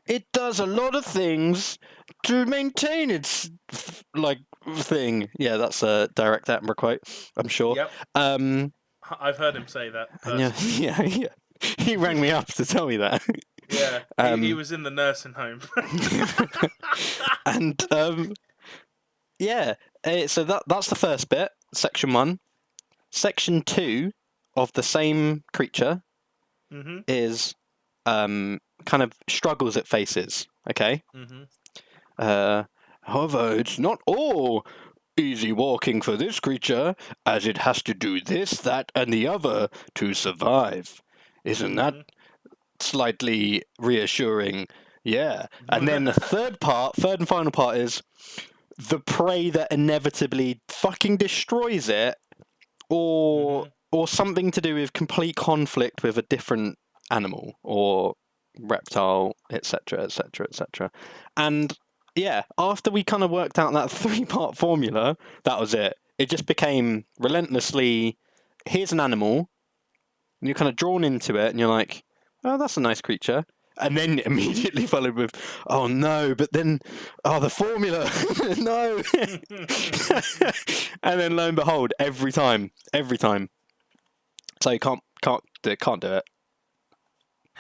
It does a lot of things to maintain its thing. Yeah, that's a direct Attenborough quote, I'm sure. Yep. I've heard him say that. Yeah. He rang me up to tell me that. Yeah, he was in the nursing home. And so that's the first bit, section 1. Section 2 of the same creature is kind of struggles it faces. Okay. However, it's not all easy walking for this creature, as it has to do this, that, and the other to survive. Isn't that slightly reassuring? Yeah. And then the third and final part is the prey that inevitably fucking destroys it, or something to do with complete conflict with a different animal or reptile, etc., etc., etc. And yeah, after we kind of worked out that 3-part formula, that was it. It just became relentlessly, here's an animal, and you're kind of drawn into it, and you're like, oh, that's a nice creature. And then immediately followed with, oh no, but then, oh, the formula, no. And then lo and behold, every time. So you can't do it.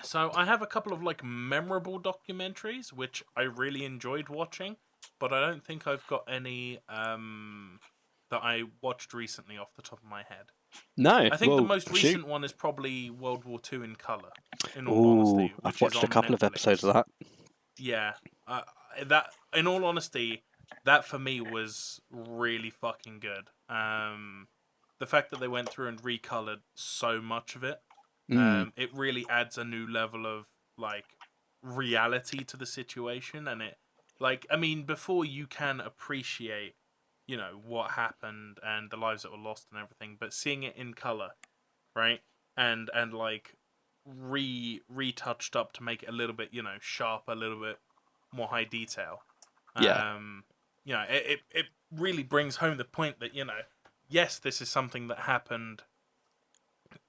So I have a couple of like memorable documentaries which I really enjoyed watching, but I don't think I've got any that I watched recently off the top of my head. No, I think the most shoot. recent one is probably World War II in color. In all Ooh, honesty, I've which watched is a on couple of Netflix. episodes of that. Yeah, that in all honesty, that for me was really fucking good. The fact that they went through and recolored so much of it, it really adds a new level of like reality to the situation, and it like I mean before you can appreciate what happened and the lives that were lost and everything, but seeing it in color, right, and like retouched up to make it a little bit sharper, a little bit more high detail. Yeah. It really brings home the point that yes, this is something that happened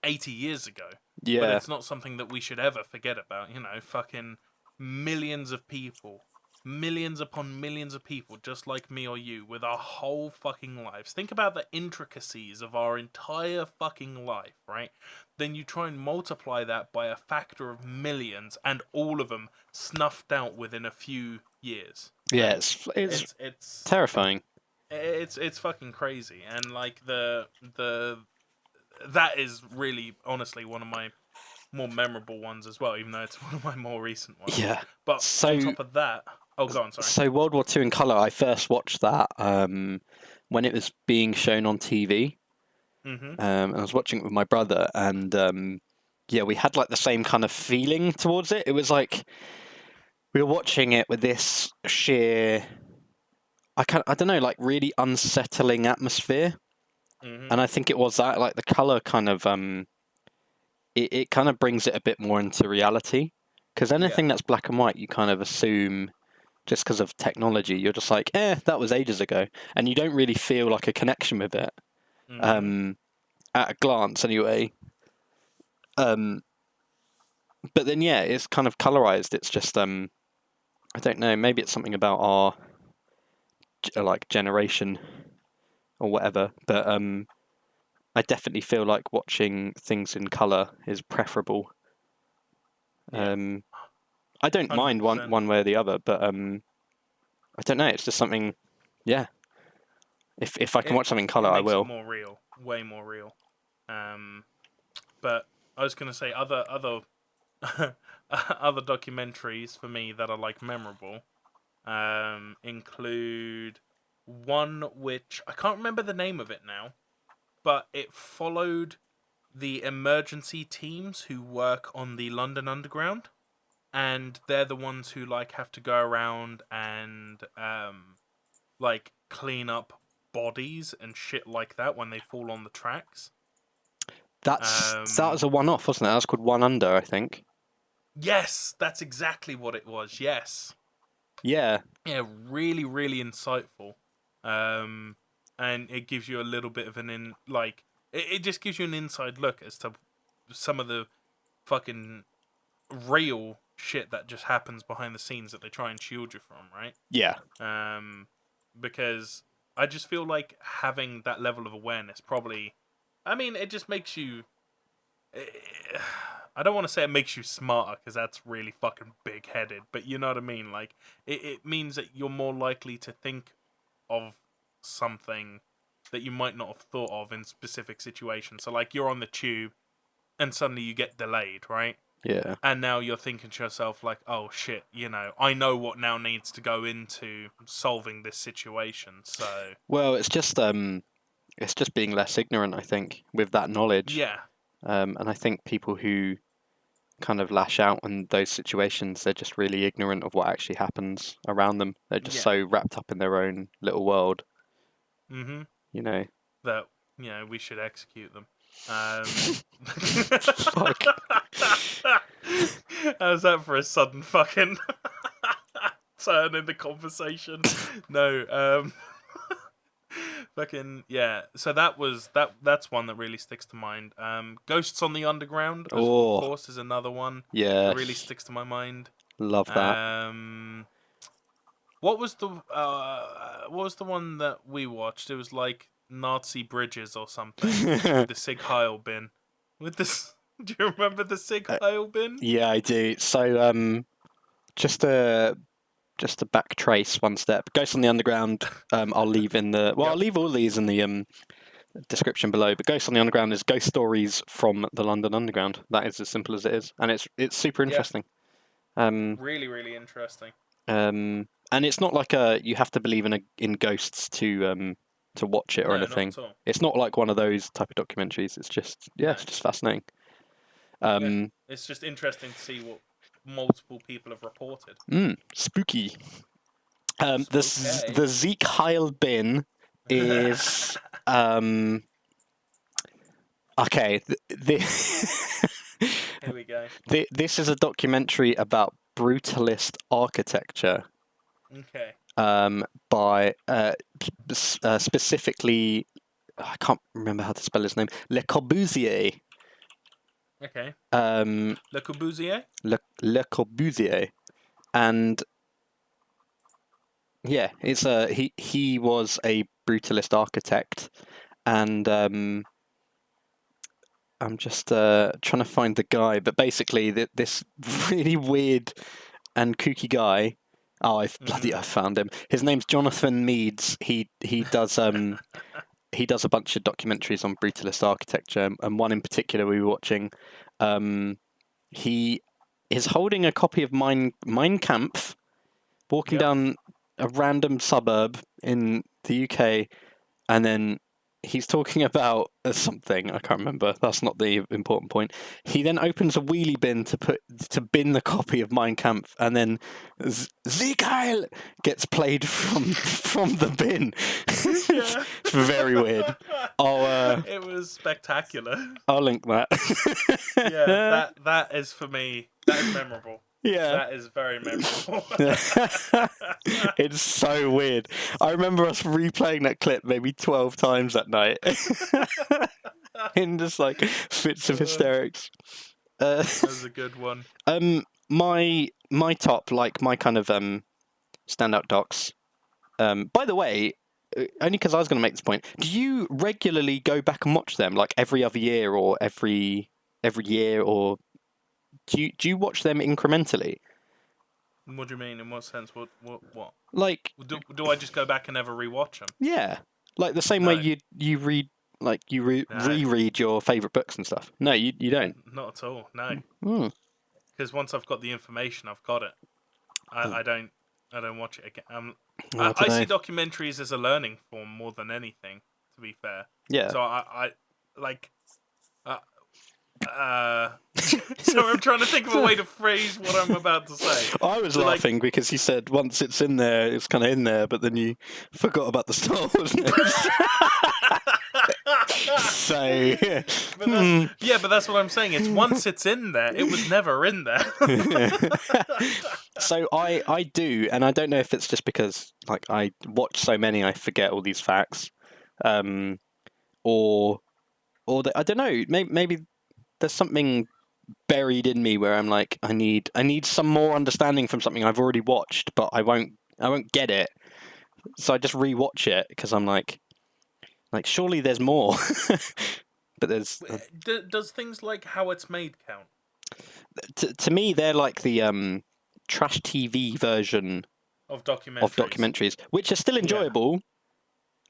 80 years ago, but Yeah. it's not something that we should ever forget about. Fucking millions of people, millions upon millions of people, just like me or you, with our whole fucking lives. Think about the intricacies of our entire fucking life, right? Then you try and multiply that by a factor of millions, and all of them snuffed out within a few years. Yeah, And it's terrifying. it's fucking crazy, and like that is really honestly one of my more memorable ones as well, even though it's one of my more recent ones. Yeah. But So, on top of that, oh, go on, sorry. So World War II in colour, I first watched that when it was being shown on TV. I was watching it with my brother, and yeah, we had like the same kind of feeling towards it. It was like we were watching it with this sheer, I don't know, like really unsettling atmosphere. And I think it was that, like the colour kind of it kind of brings it a bit more into reality. Because anything that's black and white, you kind of assume, just because of technology, you're just like, that was ages ago, and you don't really feel like a connection with it, at a glance, anyway. But then, yeah, it's kind of colorized. It's just, I don't know, maybe it's something about our like generation or whatever. But I definitely feel like watching things in color is preferable. Yeah. I don't mind 100%. one way or the other, but I don't know. It's just something. Yeah. If I can watch something in color, I will. It more real, way more real. But I was gonna say other other documentaries for me that are like memorable include one which I can't remember the name of it now, but it followed the emergency teams who work on the London Underground, and they're the ones who like have to go around and like clean up bodies and shit like that when they fall on the tracks. That was a one-off, wasn't it? That was called One Under, I think. Yes, that's exactly what it was. Yes. Yeah. Yeah, really, really insightful. And it gives you a little bit of it just gives you an inside look as to some of the fucking real shit that just happens behind the scenes that they try and shield you from, right? Yeah. Because I just feel like having that level of awareness probably, I mean, it just makes you. I don't want to say it makes you smarter because that's really fucking big-headed, but you know what I mean. Like it means that you're more likely to think of something that you might not have thought of in specific situations. So like you're on the tube and suddenly you get delayed, right? Yeah. And now you're thinking to yourself like, oh shit, I know what now needs to go into solving this situation. So well, it's just being less ignorant, I think, with that knowledge. Yeah. And I think people who kind of lash out in those situations, they're just really ignorant of what actually happens around them. They're just so wrapped up in their own little world. Mm-hmm. That we should execute them. Fuck. How's that for a sudden fucking turn in the conversation? No, Fucking yeah. So that's one that really sticks to mind. Ghosts on the Underground, of Oh, course, is another one that really yes. sticks to my mind. Love that. What was the one that we watched? It was like Nazi bridges or something with the Sieg Heil bin. With this, do you remember the Sieg Heil bin? Yeah, I do. So, just to backtrace one step, Ghosts on the Underground. I'll leave in the Yep. I'll leave all these in the description below. But Ghosts on the Underground is ghost stories from the London Underground. That is as simple as it is, and it's super interesting. Really, really interesting. And it's not like you have to believe in ghosts to watch it or No, anything. not at all. It's not like one of those type of documentaries. It's just No. it's just fascinating. It's just interesting to see what multiple people have reported. Spooky. The Sieg Heil bin is okay. Here we go. This is a documentary about brutalist architecture. Okay. By specifically, I can't remember how to spell his name. Le Corbusier. Okay. Le Le Corbusier. Le Corbusier, and yeah, it's he was a brutalist architect, and I'm just trying to find the guy, but basically this really weird and kooky guy. Oh, I found him. His name's Jonathan Meads. He does he does a bunch of documentaries on brutalist architecture, and one in particular we were watching. He is holding a copy of Mein Kampf, walking down a random suburb in the UK, and then he's talking about something I can't remember. That's not the important point. He then opens a wheelie bin to bin the copy of Mein Kampf, and then Sieg Heil gets played from the bin. Yeah. It's very weird. It was spectacular. I'll link that. Yeah, that is for me. That is memorable. Yeah. That is very memorable. It's so weird. I remember us replaying that clip maybe 12 times that night. In just like fits of hysterics. That was a good one. My top, like my kind of standout docs. By the way, only because I was going to make this point, do you regularly go back and watch them, like every other year or every year, or do you watch them incrementally? What do you mean? In what sense? What? Like, do I just go back and never rewatch them? yeah, like the same way you read, like you reread your favorite books and stuff. No, you don't. Not at all. No. Mm. Because once I've got the information, I've got it. I don't watch it again. I see documentaries as a learning form more than anything. To be fair. Yeah. So I like. So I'm trying to think of a way to phrase what I'm about to say. I was laughing because you said once it's in there, it's kind of in there, but then you forgot about the Star Wars news. So yeah. But that's what I'm saying. It's once it's in there, it was never in there. So I do, and I don't know if it's just because like I watch so many, I forget all these facts, or I don't know. Maybe there's something buried in me where I'm like, I need some more understanding from something I've already watched, but I won't get it. So I just rewatch it because I'm like surely there's more. But there's does things like How It's Made count? To me, they're like the trash TV version of documentaries, which are still enjoyable.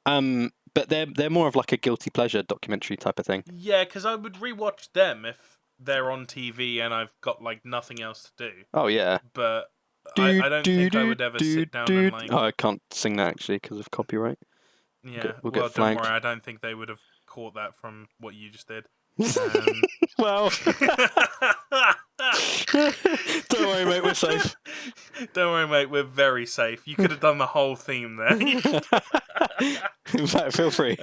But they're more of like a guilty pleasure documentary type of thing. Yeah, because I would rewatch them if they're on TV and I've got like nothing else to do. Oh yeah. But I don't think I would ever sit down and like. Oh, I can't sing that actually because of copyright. Yeah. We'll get don't flagged. worry. I don't think they would have caught that from what you just did. Well. Don't worry, mate. We're safe. Don't worry, mate. We're very safe. You could have done the whole theme there. In fact, feel free.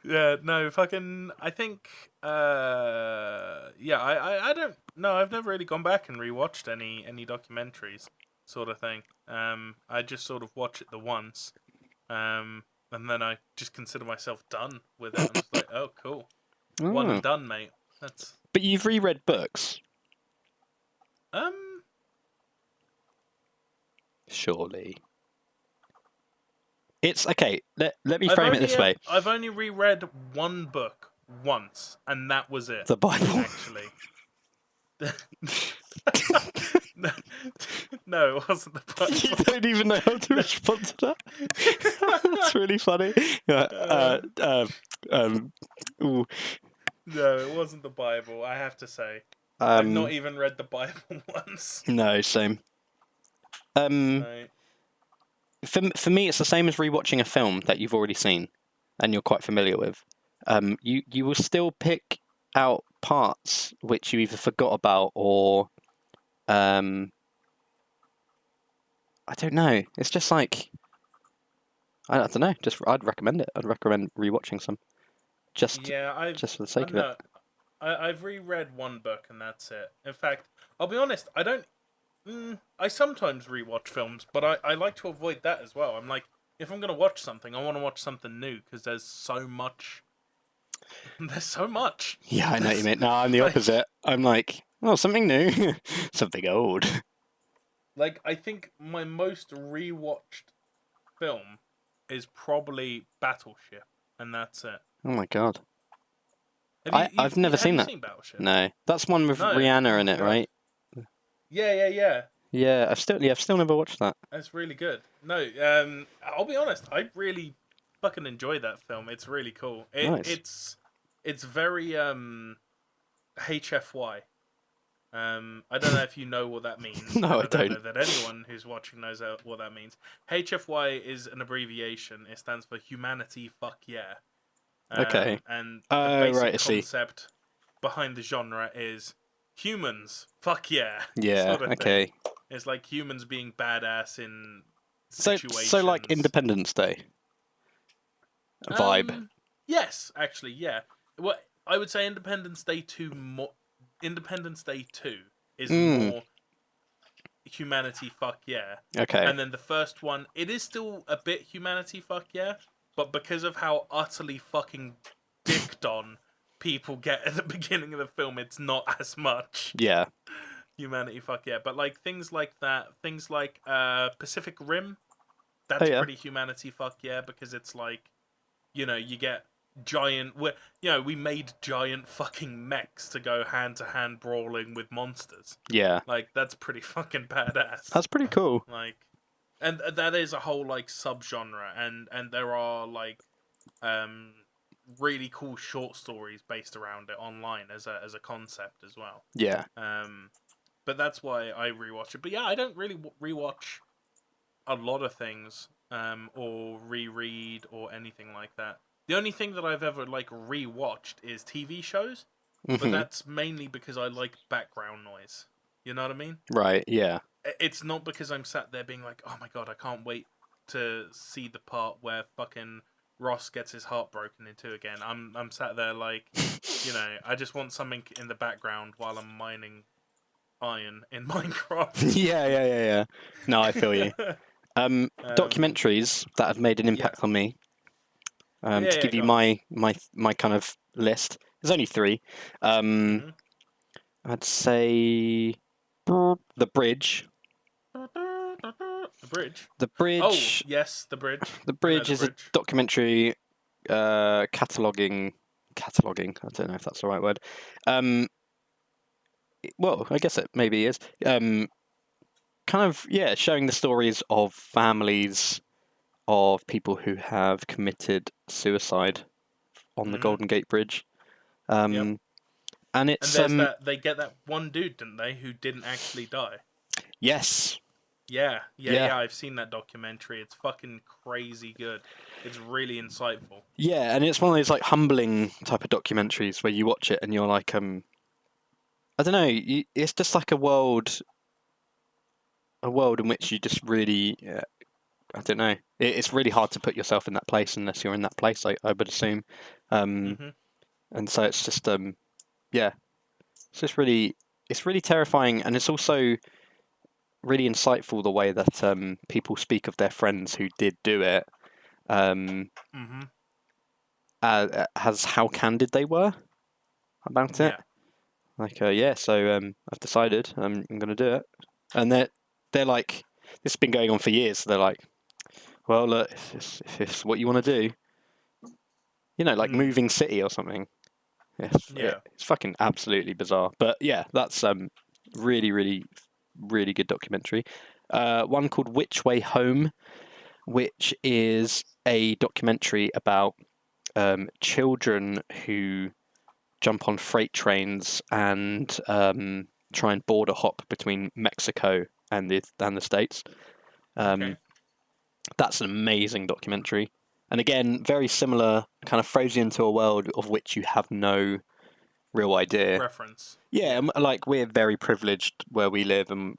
Yeah, no, fucking. I think. Yeah, I don't. No, I've never really gone back and rewatched any documentaries, sort of thing. I just sort of watch it the once. and then I just consider myself done with it. I'm just like, oh, cool, one Oh. and done, mate. That's But you've reread books, um. surely. It's okay. Let me frame it this way: I've only reread one book once, and that was it. the Bible. Actually. no, no, it wasn't the You Bible. don't even know how to respond to that. That's really funny. Ooh, No, it wasn't the Bible. I have to say, I've not even read the Bible once. no, same. No. For me, it's the same as rewatching a film that you've already seen and you're quite familiar with. You will still pick out parts which you either forgot about or I don't know. It's just like I don't know. I'd recommend it. I'd recommend rewatching some just for the sake of it. I've reread one book and that's it. In fact, I'll be honest. I don't. I sometimes rewatch films, but I like to avoid that as well. I'm like, if I'm gonna watch something, I want to watch something new because there's so much. There's so much. Yeah, I know what you mean. No, I'm the opposite. I'm like, oh, something new, something old. Like, I think my most rewatched film is probably Battleship, and that's it. Oh my god. Have I've never seen that. Seen Battleship? No, that's one with No. Rihanna Oh in my it, God. right? Yeah. Yeah, I've still never watched that. That's really good. No, I'll be honest. I really fucking enjoy that film. It's really cool. Nice. It's very HFY. I don't know if you know what that means. No, and I don't don't. know that anyone who's watching knows what that means. HFY is an abbreviation. It stands for Humanity Fuck Yeah. Okay. And the basic Right, I see. concept behind the genre is humans fuck yeah. Yeah. Sort of Okay. thing. It's like humans being badass in So situations. like Independence Day vibe. Yes, actually, yeah. Well, I would say Independence Day 2 more. Independence Day 2 is more humanity fuck yeah. Okay. And then the first one, it is still a bit humanity fuck yeah, but because of how utterly fucking dicked on people get at the beginning of the film, it's not as much Yeah. humanity fuck yeah. But like things like that, things like Pacific Rim, that's pretty humanity fuck yeah, because it's like, you know, you get giant, we made giant fucking mechs to go hand to hand brawling with monsters. Yeah. Like, that's pretty fucking badass. That's pretty cool. Like, and that is a whole like subgenre, and there are like really cool short stories based around it online as a concept as well. Yeah. But that's why I rewatch it. But yeah, I don't really rewatch a lot of things or reread or anything like that. The only thing that I've ever like rewatched is TV shows, but that's mainly because I like background noise. You know what I mean? Right. Yeah. It's not because I'm sat there being like, oh my god, I can't wait to see the part where fucking Ross gets his heart broken into again. I'm sat there like, you know, I just want something in the background while I'm mining iron in Minecraft. Yeah. No, I feel you. Documentaries that have made an impact on me. To give you my kind of list, there's only 3. I'd say The Bridge. The Bridge. The Bridge. Oh yes, The Bridge. The Bridge is a documentary cataloging. I don't know if that's the right word. Well, I guess it maybe is. Kind of showing the stories of families of people who have committed suicide on the Golden Gate Bridge. And it's they get that one dude, didn't they, who didn't actually die? Yes. Yeah. I've seen that documentary. It's fucking crazy good. It's really insightful. Yeah, and it's one of those like humbling type of documentaries where you watch it and you're like, I don't know, it's just like a world in which you just really, I don't know, it's really hard to put yourself in that place unless you're in that place. I would assume, and so it's just it's just really terrifying, and it's also really insightful the way that people speak of their friends who did do it, Mm-hmm. Has how candid they were about it. Yeah. Like, so I've decided I'm going to do it. And they're like, this has been going on for years. So they're like, well, look, if it's what you want to do, like moving city or something. It's fucking absolutely bizarre. But yeah, that's really, really, really good documentary. One called Which Way Home, which is a documentary about children who jump on freight trains and try and border hop between Mexico and the States. Okay. That's an amazing documentary. And again, very similar, kind of throws you into a world of which you have no real idea. Reference. Yeah, like we're very privileged where we live and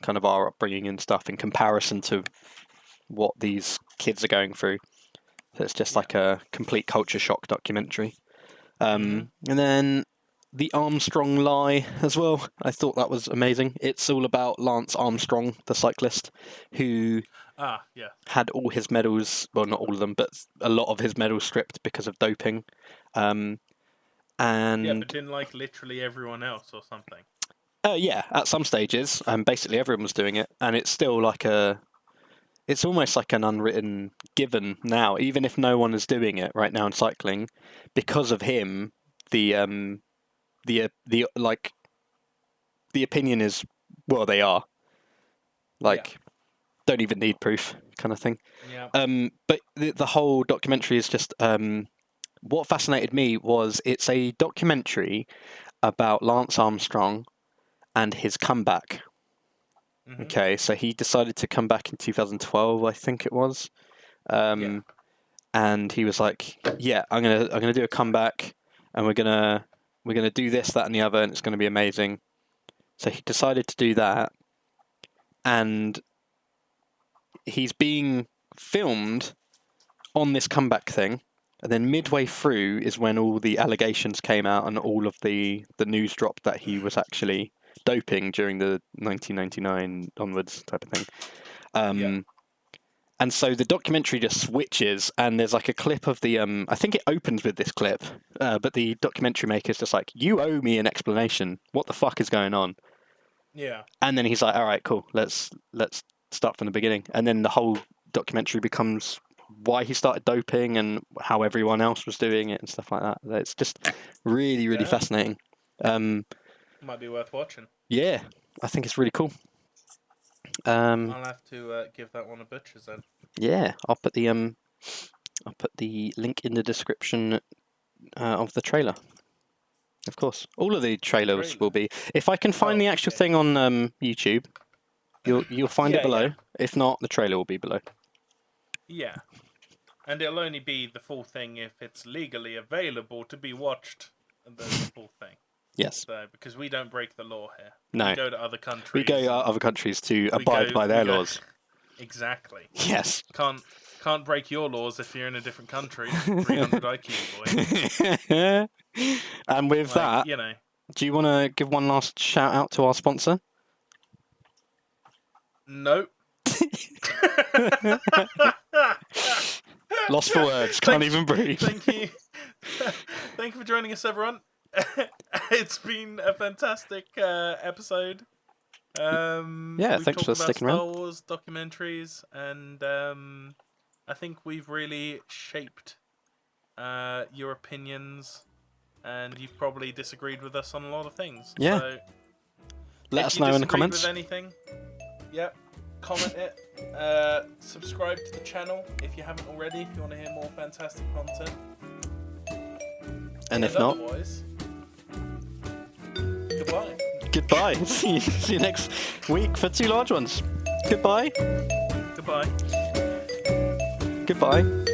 kind of our upbringing and stuff in comparison to what these kids are going through. So it's just like a complete culture shock documentary. And then the Armstrong Lie as well. I thought that was amazing. It's all about Lance Armstrong, the cyclist, who had all his medals, well, not all of them, but a lot of his medals stripped because of doping. And but didn't like literally everyone else or something? At some stages, basically everyone was doing it, and it's still like it's almost like an unwritten given now, even if no one is doing it right now in cycling, because of him. The opinion is, well, they are don't even need proof kind of thing. But the whole documentary is just what fascinated me was it's a documentary about Lance Armstrong and his comeback. Okay, so he decided to come back in 2012, I think it was, and he was like, "Yeah, I'm gonna do a comeback, and we're gonna do this, that, and the other, and it's gonna be amazing." So he decided to do that, and he's being filmed on this comeback thing, and then midway through is when all the allegations came out and all of the news dropped that he was actually doping during the 1999 onwards type of thing. And so the documentary just switches, and there's like a clip of the I think it opens with this clip, but the documentary maker's just like, "You owe me an explanation. What the fuck is going on?" Yeah. And then he's like, "All right, cool. Let's start from the beginning." And then the whole documentary becomes why he started doping and how everyone else was doing it and stuff like that. It's just really, really fascinating. Might be worth watching. Yeah, I think it's really cool. I'll have to give that one a butcher's then. Yeah, I'll put the link in the description of the trailer. Of course, all of the trailers will be. If I can find the actual thing on YouTube, you'll find it below. If not, the trailer will be below. Yeah, and it'll only be the full thing if it's legally available to be watched. The full thing. Yes. So, because we don't break the law here. No. We go to other countries. We go to other countries to abide by their laws. Exactly. Yes. Can't break your laws if you're in a different country. 300 IQ, boy. And with that, do you want to give one last shout out to our sponsor? Nope. Lost for words. Can't even breathe. Thank you. Thank you for joining us, everyone. It's been a fantastic episode. Thanks for sticking around. Star Wars documentaries, and I think we've really shaped your opinions, and you've probably disagreed with us on a lot of things. Yeah. So let us know in the comments. With anything, comment it. Subscribe to the channel if you haven't already. If you want to hear more fantastic content. And if not, otherwise, goodbye. Goodbye. See you next week for Two Large Ones. Goodbye. Goodbye. Goodbye.